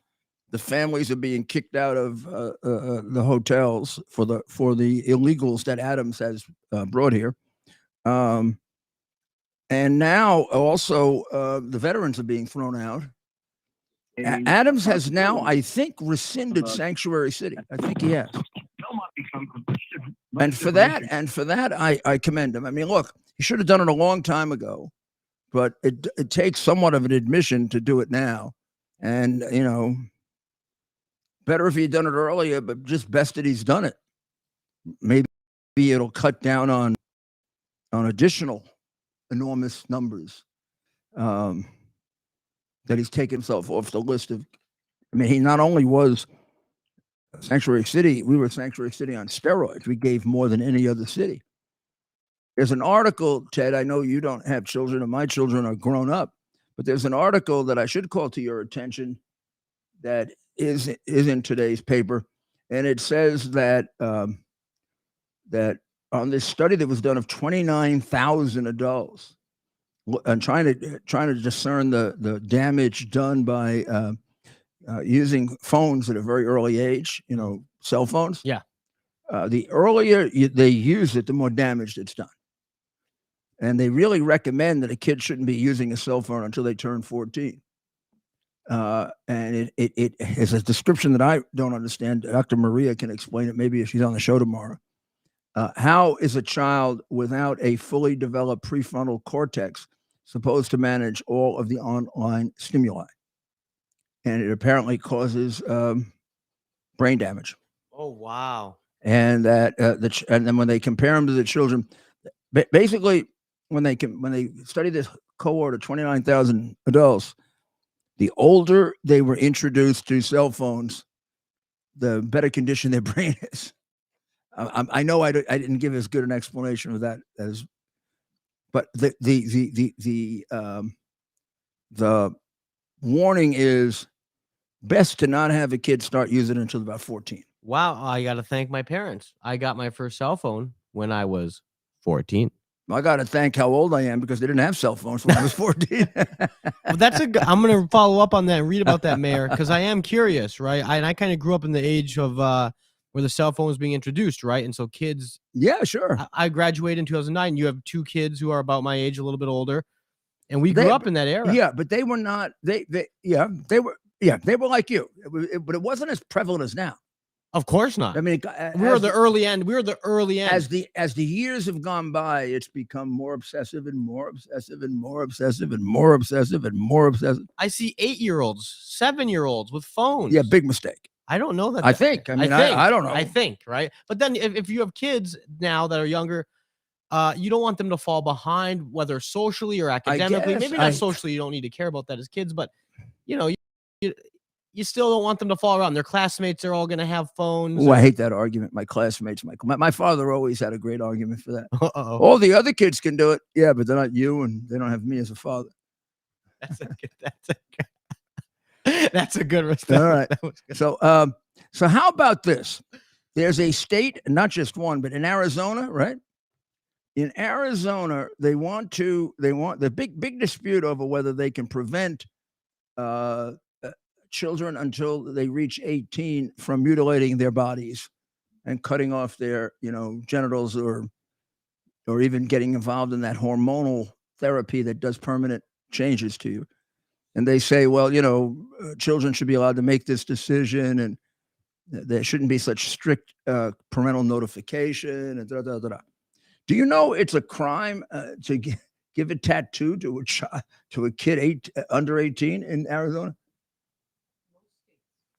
The families are being kicked out of the hotels for the illegals that Adams has brought here. And now also the veterans are being thrown out. Adams has now, I think, rescinded Sanctuary City. I think he has. And for that, I commend him. I mean, look, he should have done it a long time ago, but it takes somewhat of an admission to do it now. And, better if he'd done it earlier, but just best that he's done it. Maybe it'll cut down on additional enormous numbers that he's taken himself off the list of. I mean, he not only was Sanctuary City, we were Sanctuary City on steroids. We gave more than any other city. There's an article, Ted, I know you don't have children and my children are grown up, but there's an article that I should call to your attention that is in today's paper. And it says that that on this study that was done of 29,000 adults and trying to discern the damage done by using phones at a very early age, cell phones. Yeah. The earlier they use it, the more damage it's done. And they really recommend that a kid shouldn't be using a cell phone until they turn 14. And it is a description that I don't understand. Dr. Maria can explain it, maybe if she's on the show tomorrow. How is a child without a fully developed prefrontal cortex supposed to manage all of the online stimuli? And it apparently causes brain damage. Oh, wow. And that and then when they compare them to the children, basically when they study this cohort of 29,000 adults, the older they were introduced to cell phones, the better condition their brain is. I know I didn't give as good an explanation of that as, but the warning is best to not have a kid start using it until about 14. Wow, I got to thank my parents. I got my first cell phone when I was 14. I got to thank how old I am because they didn't have cell phones when I was 14. Well, I'm going to follow up on that and read about that, Mayor, because I am curious, right? I kind of grew up in the age of where the cell phone was being introduced, right? And so kids. Yeah, sure. I graduated in 2009. You have two kids who are about my age, a little bit older, and we grew up in that era. Yeah, but they were not. They were like you, but it wasn't as prevalent as now. Of course not. I mean, we were the early end. We were the early end. As the years have gone by, it's become more obsessive and more obsessive and more obsessive and more obsessive and more obsessive. I see 8-year-olds, 7-year-olds with phones. Yeah, big mistake. I don't know that. I think. I mean, I don't know. I think, right? But then if you have kids now that are younger, you don't want them to fall behind, whether socially or academically. Maybe not socially. You don't need to care about that as kids, but you you still don't want them to fall around. Their classmates are all going to have phones. Oh, I hate that argument. My classmates, my father always had a great argument for that. Uh-oh. All the other kids can do it. Yeah, but they're not you, and they don't have me as a father. That's a good response. All right. So how about this? There's a state, not just one, but in Arizona, right? In Arizona, they want the big dispute over whether they can prevent children until they reach 18 from mutilating their bodies and cutting off their, genitals or even getting involved in that hormonal therapy that does permanent changes to you. And they say, well, children should be allowed to make this decision, and there shouldn't be such strict parental notification. And Do you know it's a crime to give a tattoo to a kid under 18 in Arizona?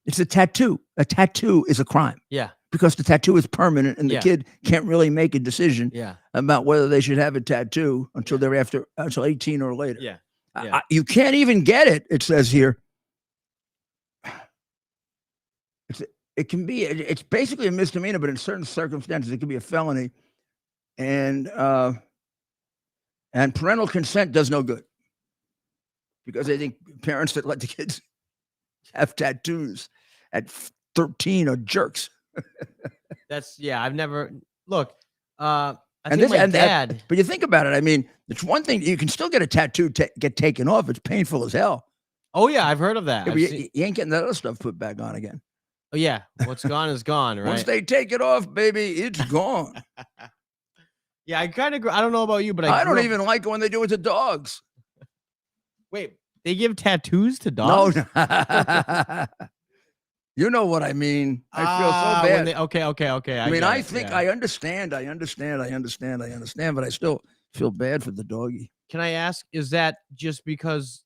It's a tattoo. A tattoo is a crime. Yeah. Because the tattoo is permanent, and the kid can't really make a decision about whether they should have a tattoo until they're until 18 or later. Yeah. You can't even get it. It says here. It's basically a misdemeanor, but in certain circumstances it can be a felony, and parental consent does no good because they think parents that let the kids have tattoos at 13 are jerks. I've never look. I think my dad. But you think about it. I mean, it's one thing you can still get a tattoo get taken off. It's painful as hell. Oh yeah, I've heard of that. You ain't getting that other stuff put back on again. Oh yeah, what's gone is gone, right? Once they take it off, baby, it's gone. Yeah, I kind of. I don't know about you, but I don't even like it when they do it to dogs. Wait, they give tattoos to dogs? No. You know what I mean. I feel so bad. Okay. I mean, I think I understand, but I still feel bad for the doggy. Can I ask, is that just because,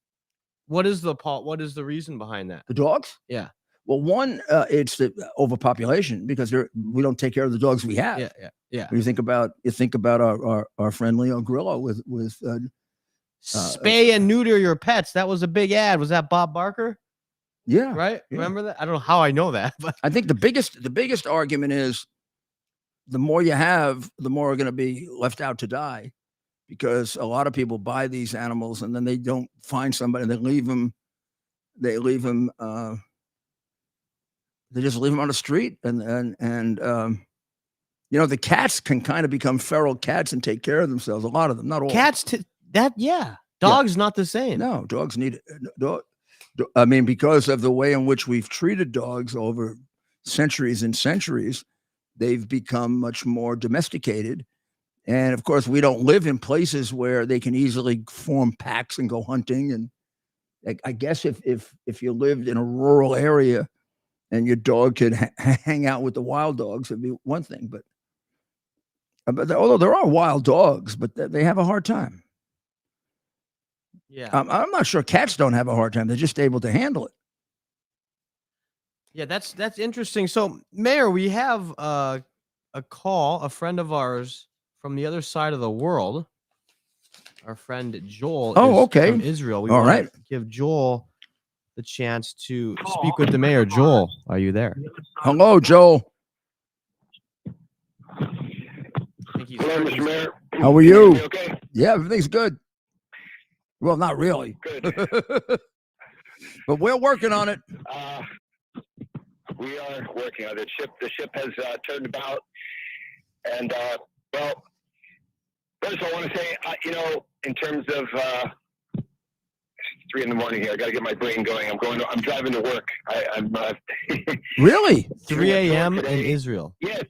what is the reason behind that? The dogs? Yeah. Well, one, it's the overpopulation because we don't take care of the dogs we have. Yeah. You think about our friend Leo Grillo with spay and neuter your pets. That was a big ad. Was that Bob Barker? Yeah. Right. Yeah. Remember that? I don't know how I know that, but I think the biggest argument is the more you have, the more are going to be left out to die, because a lot of people buy these animals and then they don't find somebody. They leave them. They just leave them on the street, and the cats can kind of become feral cats and take care of themselves. A lot of them, not all. Cats. Dogs not the same. No, dogs need it. I mean, because of the way in which we've treated dogs over centuries and centuries, they've become much more domesticated. And of course, we don't live in places where they can easily form packs and go hunting. And I guess if you lived in a rural area and your dog could hang out with the wild dogs, it'd be one thing. But although there are wild dogs, but they have a hard time. Yeah. I'm not sure cats don't have a hard time. They're just able to handle it. Yeah, that's interesting. So, Mayor, we have a call, a friend of ours from the other side of the world. Our friend Joel okay. From Israel. We All want right. to give Joel the chance to speak with the mayor. Joel, are you there? Hello, Joel. Hello, Mr. Mayor. How are you? Okay. Yeah, everything's good. Well, not really. Good. But we're working on it. We are working on it. The ship has turned about. And, well, first I want to say, in terms of 3 a.m. here, I got to get my brain going. I'm driving to work. I'm Really? 3 a.m. in Israel. Yes.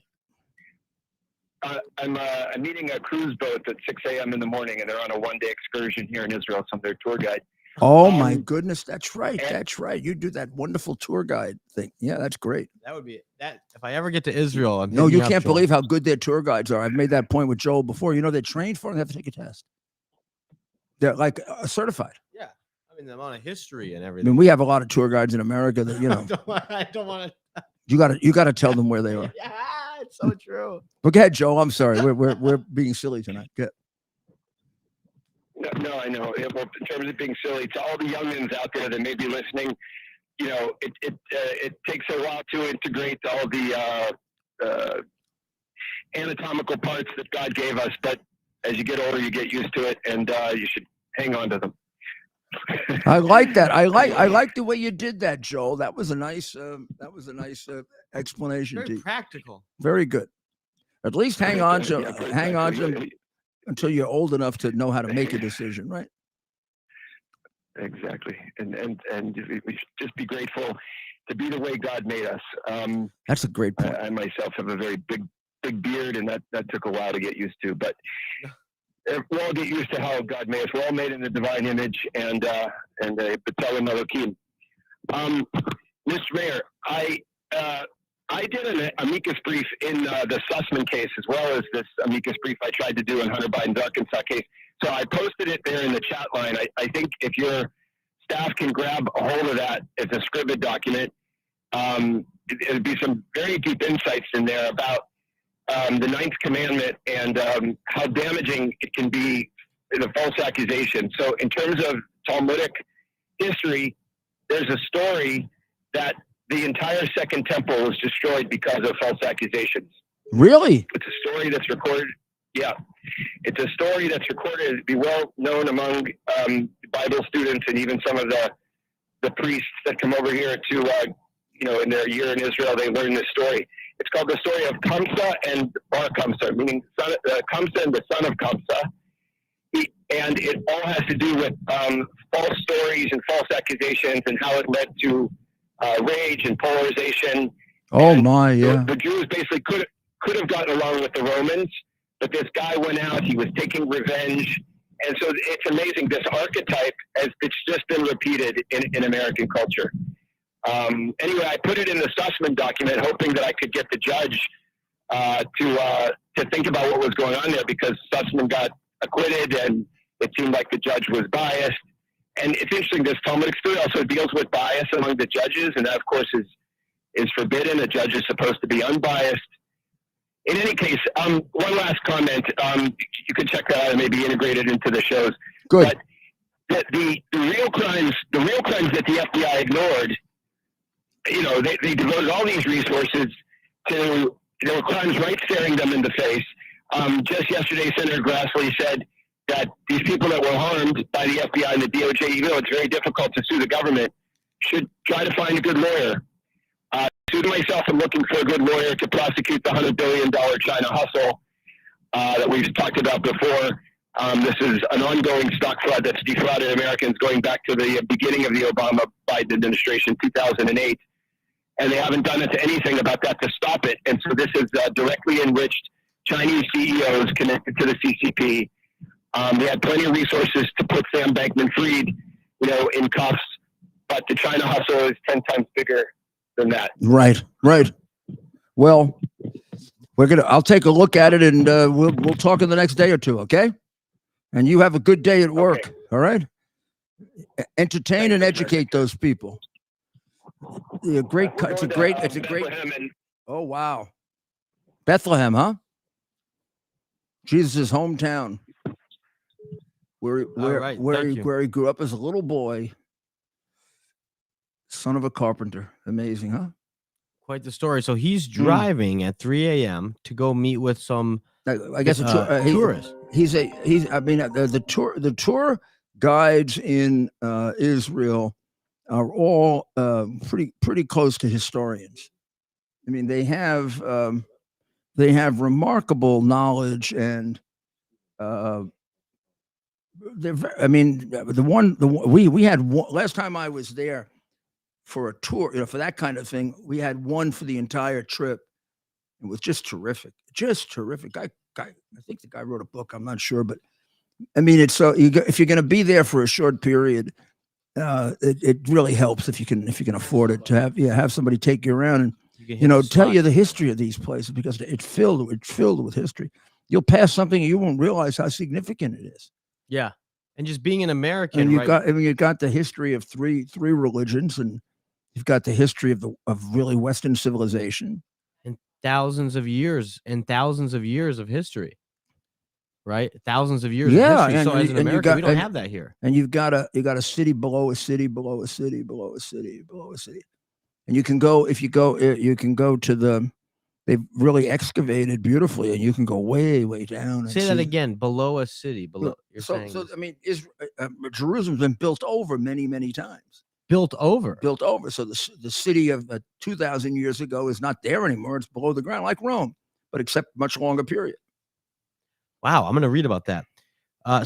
I'm meeting a cruise boat at 6 a.m. in the morning, and they're on a one-day excursion here in Israel. So I'm their tour guide. Oh, my goodness. That's right. That's right. You do that wonderful tour guide thing. Yeah, that's great. That would be that. If I ever get to Israel, No, you can't believe how good their tour guides are. I've made that point with Joel before. They're trained for it. They have to take a test. They're like certified. Yeah. I mean, the amount of history and I everything. mean, we have a lot of tour guides in America that, I don't want to. You got to tell them where they are. Yeah, it's so true. But go ahead, Joe. I'm sorry. We're being silly tonight. Good. No, I know. Well, in terms of being silly, to all the youngins out there that may be listening, it takes a while to integrate all the anatomical parts that God gave us, but as you get older, you get used to it, and you should hang on to them. I like that. I like the way you did that, Joel. That was a nice explanation. Very practical. Very good. At least hang on to them until you're old enough to know how to make a decision, right? Exactly, and we should just be grateful to be the way God made us. That's a great point. I myself have a very big beard, and that took a while to get used to, but we all get used to how God made us. We're all made in the divine image, and B'Tselem Elohim. Mr. Mayor, I did an amicus brief in the Sussman case, as well as this amicus brief I tried to do in Hunter Biden's Arkansas case. So I posted it there in the chat line. I think if your staff can grab a hold of that as a scribed document, it'd be some very deep insights in there about the Ninth Commandment and how damaging it can be in a false accusation. So in terms of Talmudic history, there's a story that the entire Second Temple was destroyed because of false accusations. Really? It's a story that's recorded. Yeah. It's a story that's recorded to be well known among Bible students and even some of the priests that come over here to, in their year in Israel, they learn this story. It's called the story of Kamsa and Bar Kamsa, meaning Kamsa and the son of Kamsa. And it all has to do with false stories and false accusations and how it led to rage and polarization. Oh, and my, yeah. The Jews basically could have gotten along with the Romans, but this guy went out, he was taking revenge. And so it's amazing, this archetype, it's just been repeated in American culture. Anyway, I put it in the Sussman document, hoping that I could get the judge to think about what was going on there, because Sussman got acquitted and it seemed like the judge was biased. And it's interesting, this Talmudic story also deals with bias among the judges, and that, of course, is forbidden. A judge is supposed to be unbiased. In any case, one last comment. You could check that out and maybe integrate it into the shows. Good. But the real crimes that the FBI ignored, they devoted all these resources to, there were crimes right staring them in the face. Just yesterday, Senator Grassley said that these people that were harmed by the FBI and the DOJ, even though it's very difficult to sue the government, should try to find a good lawyer. To myself, I'm looking for a good lawyer to prosecute the $100 billion China hustle that we've talked about before. This is an ongoing stock fraud that's defrauded Americans going back to the beginning of the Obama-Biden administration, 2008. And they haven't done anything about that to stop it. And so this has directly enriched Chinese CEOs connected to the CCP. They had plenty of resources to put Sam Bankman-Fried, in cuffs, but the China hustle is 10 times bigger than that. Right. Well, I'll take a look at it, and we'll talk in the next day or two, okay? And you have a good day at work, okay. All right? Entertain and educate those people. It's a great. Oh, wow. Bethlehem, huh? Jesus' hometown. Where he grew up as a little boy, son of a carpenter. Amazing, huh? Quite the story. So he's driving at 3 a.m. to go meet with some, I guess, tourists. The tour guides in Israel are all pretty close to historians. I mean, they have remarkable knowledge and. We had one, last time I was there for a tour, for that kind of thing, we had one for the entire trip. It was just terrific. I think the guy wrote a book. I'm not sure, but I mean, it's so if you're going to be there for a short period, it really helps if you can afford it to have somebody take you around and tell you the history of these places, because it's filled with history. You'll pass something and you won't realize how significant it is. Yeah, and just being an American, and you've got the history of three religions, and you've got the history of really Western civilization, and thousands of years of history. right? Thousands of years Yeah, of history. So as an American, we don't have that here. And you got a city below a city below a city below a city below a city, and you can go you can go to the. They've really excavated beautifully, and you can go way, way down. And Say that again. Below a city. Below. You're saying. So I mean, Jerusalem's been built over many, many times. Built over. Built over. So the city of 2,000 years ago is not there anymore. It's below the ground, like Rome, but except much longer period. Wow, I'm going to read about that.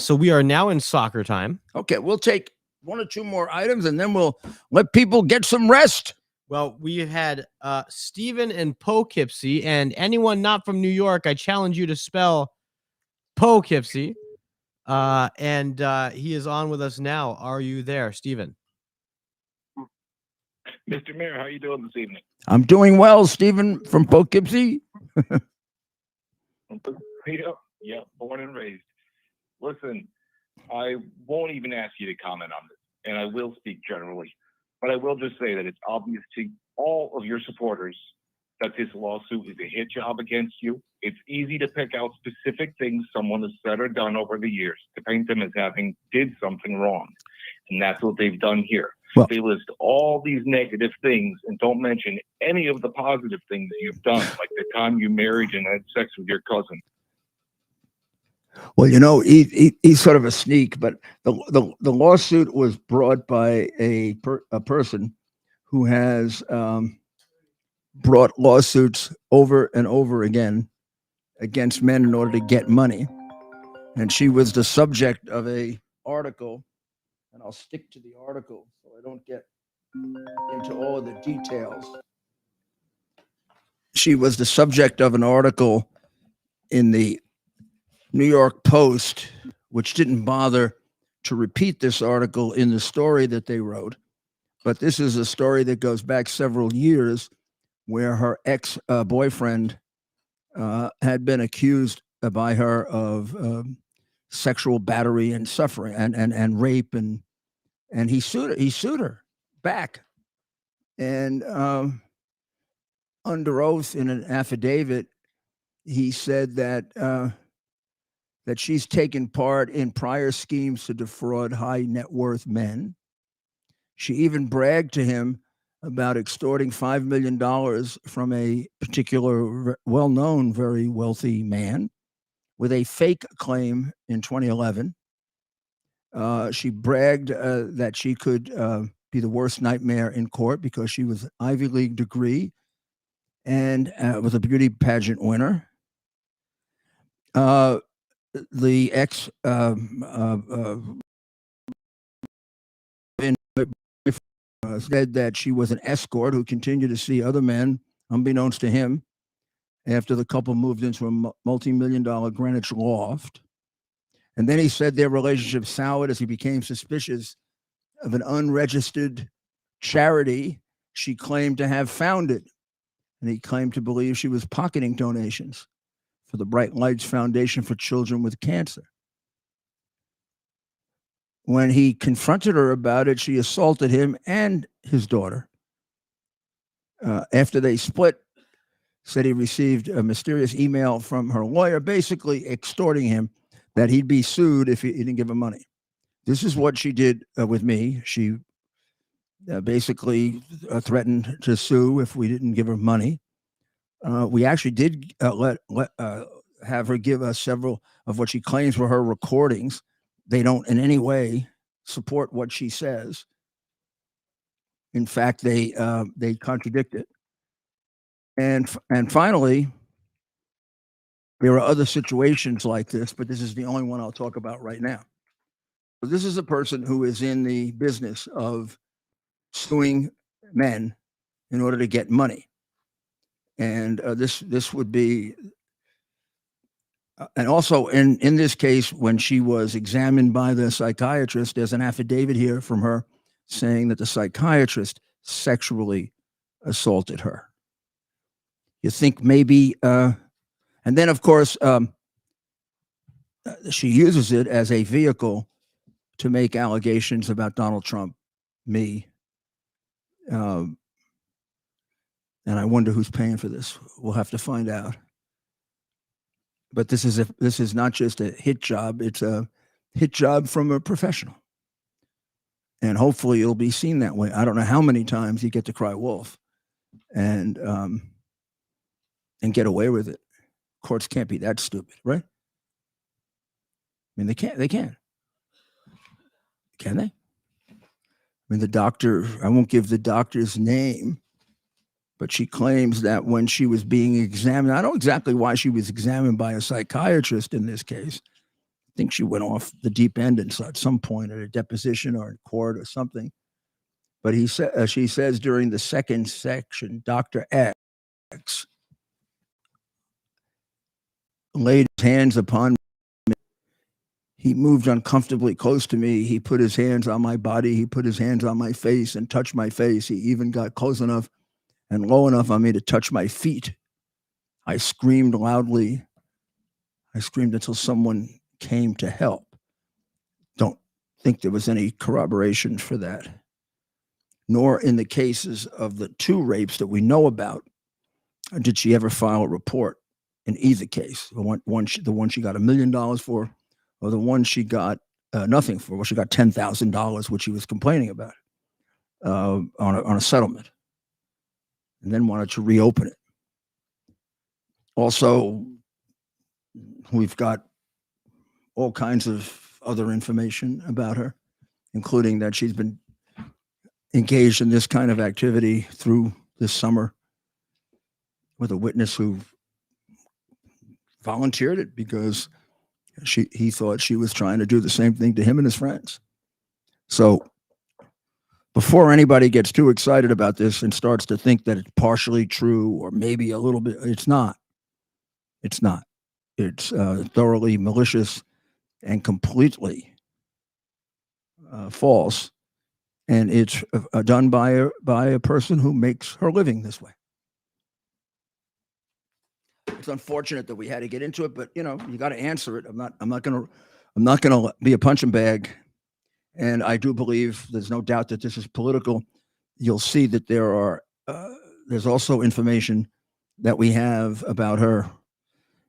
So we are now in soccer time. Okay, we'll take one or two more items, and then we'll let people get some rest. Well, we had Stephen in Poughkeepsie, and anyone not from New York, I challenge you to spell Poughkeepsie. And he is on with us now. Are you there, Stephen? Mr. Mayor, how are you doing this evening? I'm doing well, Stephen from Poughkeepsie. Yeah, born and raised. Listen, I won't even ask you to comment on this, and I will speak generally. But I will just say that it's obvious to all of your supporters that this lawsuit is a hit job against you. It's easy to pick out specific things someone has said or done over the years to paint them as having did something wrong. And that's what they've done here. Well, they list all these negative things and don't mention any of the positive things you've done, like the time you married and had sex with your cousin. Well, you know, he's sort of a sneak, but the lawsuit was brought by a person who has brought lawsuits over and over again against men in order to get money. And she was the subject of a article, and I'll stick to the article so I don't get into all of the details. She was the subject of an article in the New York Post, which didn't bother to repeat this article in the story that they wrote. But this is a story that goes back several years where her ex-boyfriend had been accused by her of sexual battery and suffering and rape, and he sued her back. And under oath in an affidavit, he said that she's taken part in prior schemes to defraud high net worth men. She even bragged to him about extorting $5 million from a particular well-known, very wealthy man with a fake claim in 2011. She bragged that she could be the worst nightmare in court because she was an Ivy League degree and was a beauty pageant winner. The ex said that she was an escort who continued to see other men, unbeknownst to him, after the couple moved into a multi-million-dollar Greenwich loft. And then he said their relationship soured as he became suspicious of an unregistered charity she claimed to have founded. And he claimed to believe she was pocketing donations for the Bright Lights Foundation for Children with Cancer. When he confronted her about it, she assaulted him and his daughter. After they split, said he received a mysterious email from her lawyer, basically extorting him that he'd be sued if he didn't give him money. This is what she did with me. She basically threatened to sue if we didn't give her money. We actually did have her give us several of what she claims were her recordings. They don't in any way support what she says. In fact, they contradict it. And finally, there are other situations like this, but this is the only one I'll talk about right now. So this is a person who is in the business of suing men in order to get money. And this would be, and also in this case, when she was examined by the psychiatrist, there's an affidavit here from her saying that the psychiatrist sexually assaulted her. You think maybe, and then of course, she uses it as a vehicle to make allegations about Donald Trump, me, and I wonder who's paying for this. We'll have to find out. But this is not just a hit job. It's a hit job from a professional. And hopefully it'll be seen that way. I don't know how many times you get to cry wolf and get away with it. Courts can't be that stupid, right? I mean, they can. Can they? I mean, the doctor, I won't give the doctor's name, but she claims that when she was being examined, I don't know exactly why she was examined by a psychiatrist in this case. I think she went off the deep end and at some point at a deposition or in court or something. But she says during the second section, Dr. X laid his hands upon me. He moved uncomfortably close to me. He put his hands on my body. He put his hands on my face and touched my face. He even got close enough and low enough on me to touch my feet. I screamed loudly. I screamed until someone came to help. Don't think there was any corroboration for that. Nor in the cases of the 2 rapes that we know about did she ever file a report in either case. The one she got $1 million for, or the one she got nothing for. Well, she got $10,000, which she was complaining about on a settlement, and then wanted to reopen it. Also, we've got all kinds of other information about her, including that she's been engaged in this kind of activity through this summer with a witness who volunteered it because he thought she was trying to do the same thing to him and his friends. So before anybody gets too excited about this and starts to think that it's partially true or maybe a little bit, it's not. It's not. It's thoroughly malicious and completely false. And it's done by a person who makes her living this way. It's unfortunate that we had to get into it, but you got to answer it. I'm not gonna be a punching bag. And I do believe there's no doubt that this is political. You'll see that there's also information that we have about her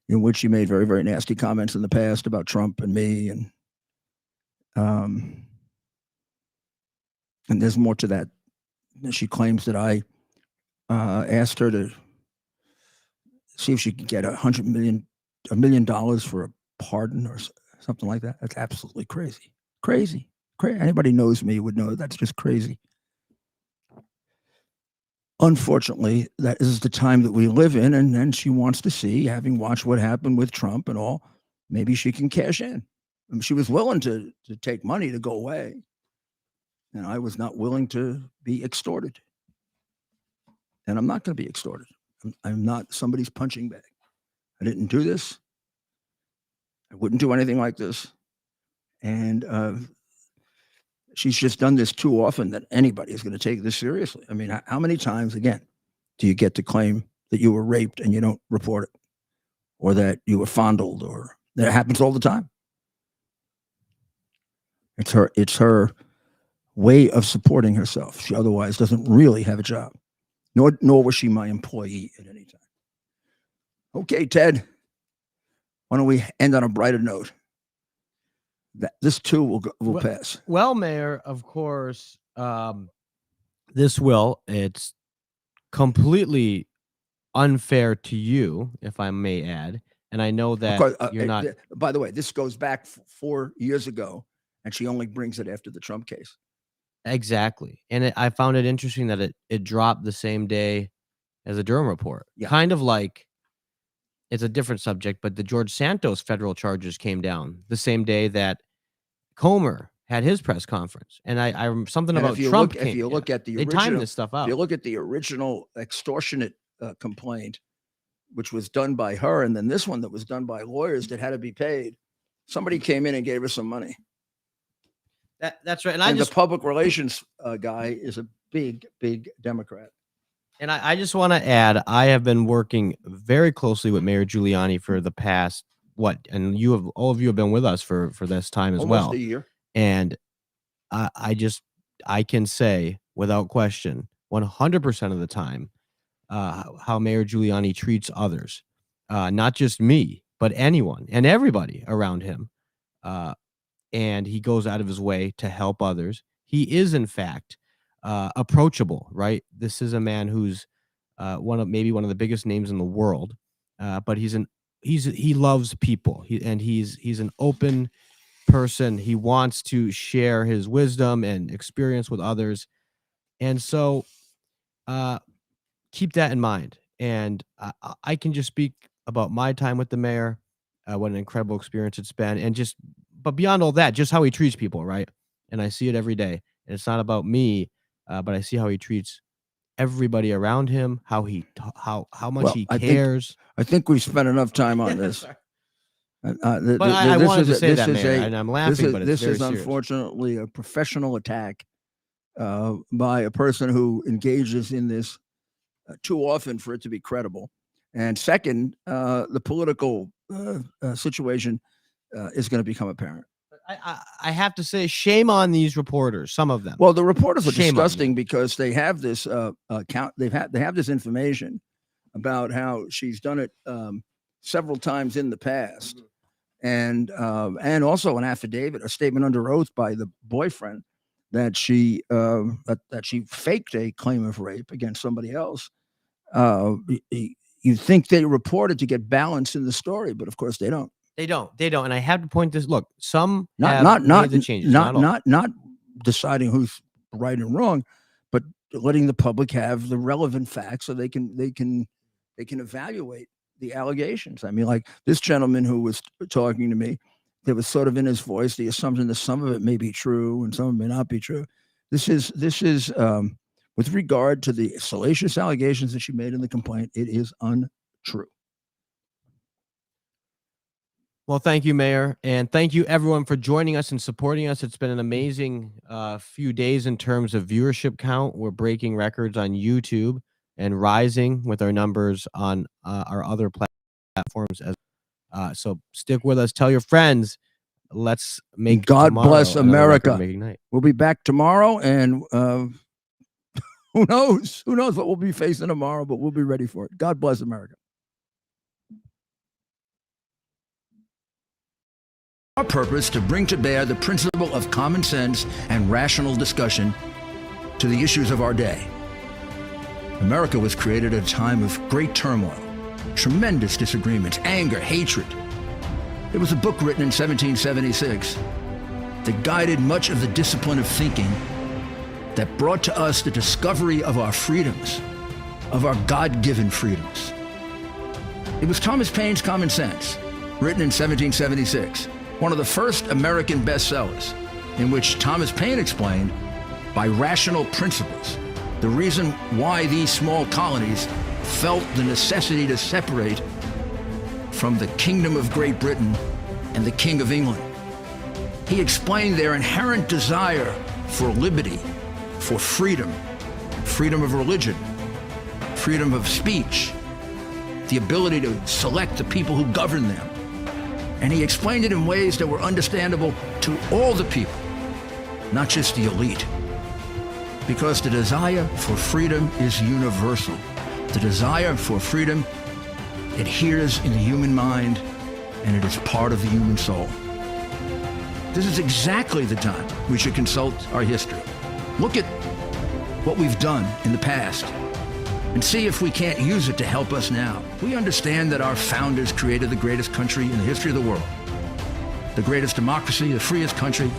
in which she made very, very nasty comments in the past about Trump and me. And there's more to that. She claims that I asked her to see if she could get $1 million for a pardon or something like that. That's absolutely crazy. Crazy. Anybody knows me would know that's just crazy. Unfortunately, that is the time that we live in, and then she wants to see, having watched what happened with Trump and all, maybe she can cash in. I mean, she was willing to take money to go away, and I was not willing to be extorted. And I'm not going to be extorted. I'm not somebody's punching bag. I didn't do this. I wouldn't do anything like this. And she's just done this too often that anybody is going to take this seriously. I mean, how many times, again, do you get to claim that you were raped and you don't report it? Or that you were fondled, or that happens all the time? It's her way of supporting herself. She otherwise doesn't really have a job. Nor was she my employee at any time. Okay, Ted, why don't we end on a brighter note? This too will pass. Well, Mayor, of course, it's completely unfair to you, if I may add. And I know that you're not. By the way, this goes back 4 years ago, and she only brings it after the Trump case. Exactly. And I found it interesting that it dropped the same day as the Durham report. Yeah. Kind of like, it's a different subject, but the George Santos federal charges came down the same day that Comer had his press conference. And something about Trump. If you look at the original, they timed this stuff out. If you look at the original extortionate complaint, which was done by her, and then this one that was done by lawyers that had to be paid, somebody came in and gave her some money. That's right. And the public relations guy is a big, big Democrat. And I just want to add, I have been working very closely with Mayor Giuliani for the past, and all of you have been with us for this time as well. Almost a year. And I can say without question, 100% of the time, how Mayor Giuliani treats others, not just me, but anyone and everybody around him. And he goes out of his way to help others. He is, in fact, approachable, right? This is a man who's one of the biggest names in the world, but he loves people. He's an open person. He wants to share his wisdom and experience with others, and so keep that in mind. And I can just speak about my time with the mayor, what an incredible experience it's been, but beyond all that, just how he treats people, right? And I see it every day. And it's not about me, but I see how he treats everybody around him, how much he cares. I think we've spent enough time on this. But I wanted to say that, Mayor, and I'm laughing, but it's this is very serious. Unfortunately a professional attack by a person who engages in this too often for it to be credible. And second, the political situation is going to become apparent. I have to say, shame on these reporters. Some of them. Well, the reporters are Shame on disgusting because they have this account. They have this information about how she's done it several times in the past, and also an affidavit, a statement under oath by the boyfriend that she faked a claim of rape against somebody else. You think they reported to get balance in the story, but of course they don't. They don't. And I have to point this. Look, some not made the changes. Not deciding who's right and wrong, but letting the public have the relevant facts so they can evaluate the allegations. I mean, like this gentleman who was talking to me, there was sort of in his voice the assumption that some of it may be true and some of it may not be true. This is with regard to the salacious allegations that she made in the complaint, it is untrue. Well, thank you, Mayor. And thank you, everyone, for joining us and supporting us. It's been an amazing few days in terms of viewership count. We're breaking records on YouTube and rising with our numbers on our other platforms. So stick with us. Tell your friends. Let's make God bless America. Night. We'll be back tomorrow, and who knows what we'll be facing tomorrow, but we'll be ready for it. God bless America. Our purpose to bring to bear the principle of common sense and rational discussion to the issues of our day. America was created at a time of great turmoil, tremendous disagreements, anger, hatred. There was a book written in 1776 that guided much of the discipline of thinking that brought to us the discovery of our freedoms, of our God-given freedoms. It was Thomas Paine's Common Sense, written in 1776. One of the first American bestsellers, in which Thomas Paine explained, by rational principles, the reason why these small colonies felt the necessity to separate from the Kingdom of Great Britain and the King of England. He explained their inherent desire for liberty, for freedom, freedom of religion, freedom of speech, the ability to select the people who govern them. And he explained it in ways that were understandable to all the people, not just the elite. Because the desire for freedom is universal. The desire for freedom adheres in the human mind, and it is part of the human soul. This is exactly the time we should consult our history. Look at what we've done in the past and see if we can't use it to help us now. We understand that our founders created the greatest country in the history of the world, the greatest democracy, the freest country,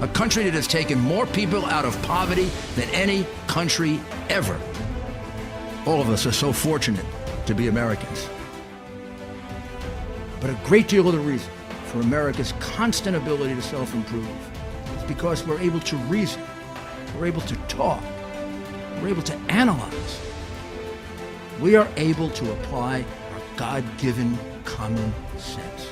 a country that has taken more people out of poverty than any country ever. All of us are so fortunate to be Americans. But a great deal of the reason for America's constant ability to self-improve is because we're able to reason, we're able to talk, we're able to analyze. We are able to apply our God-given common sense.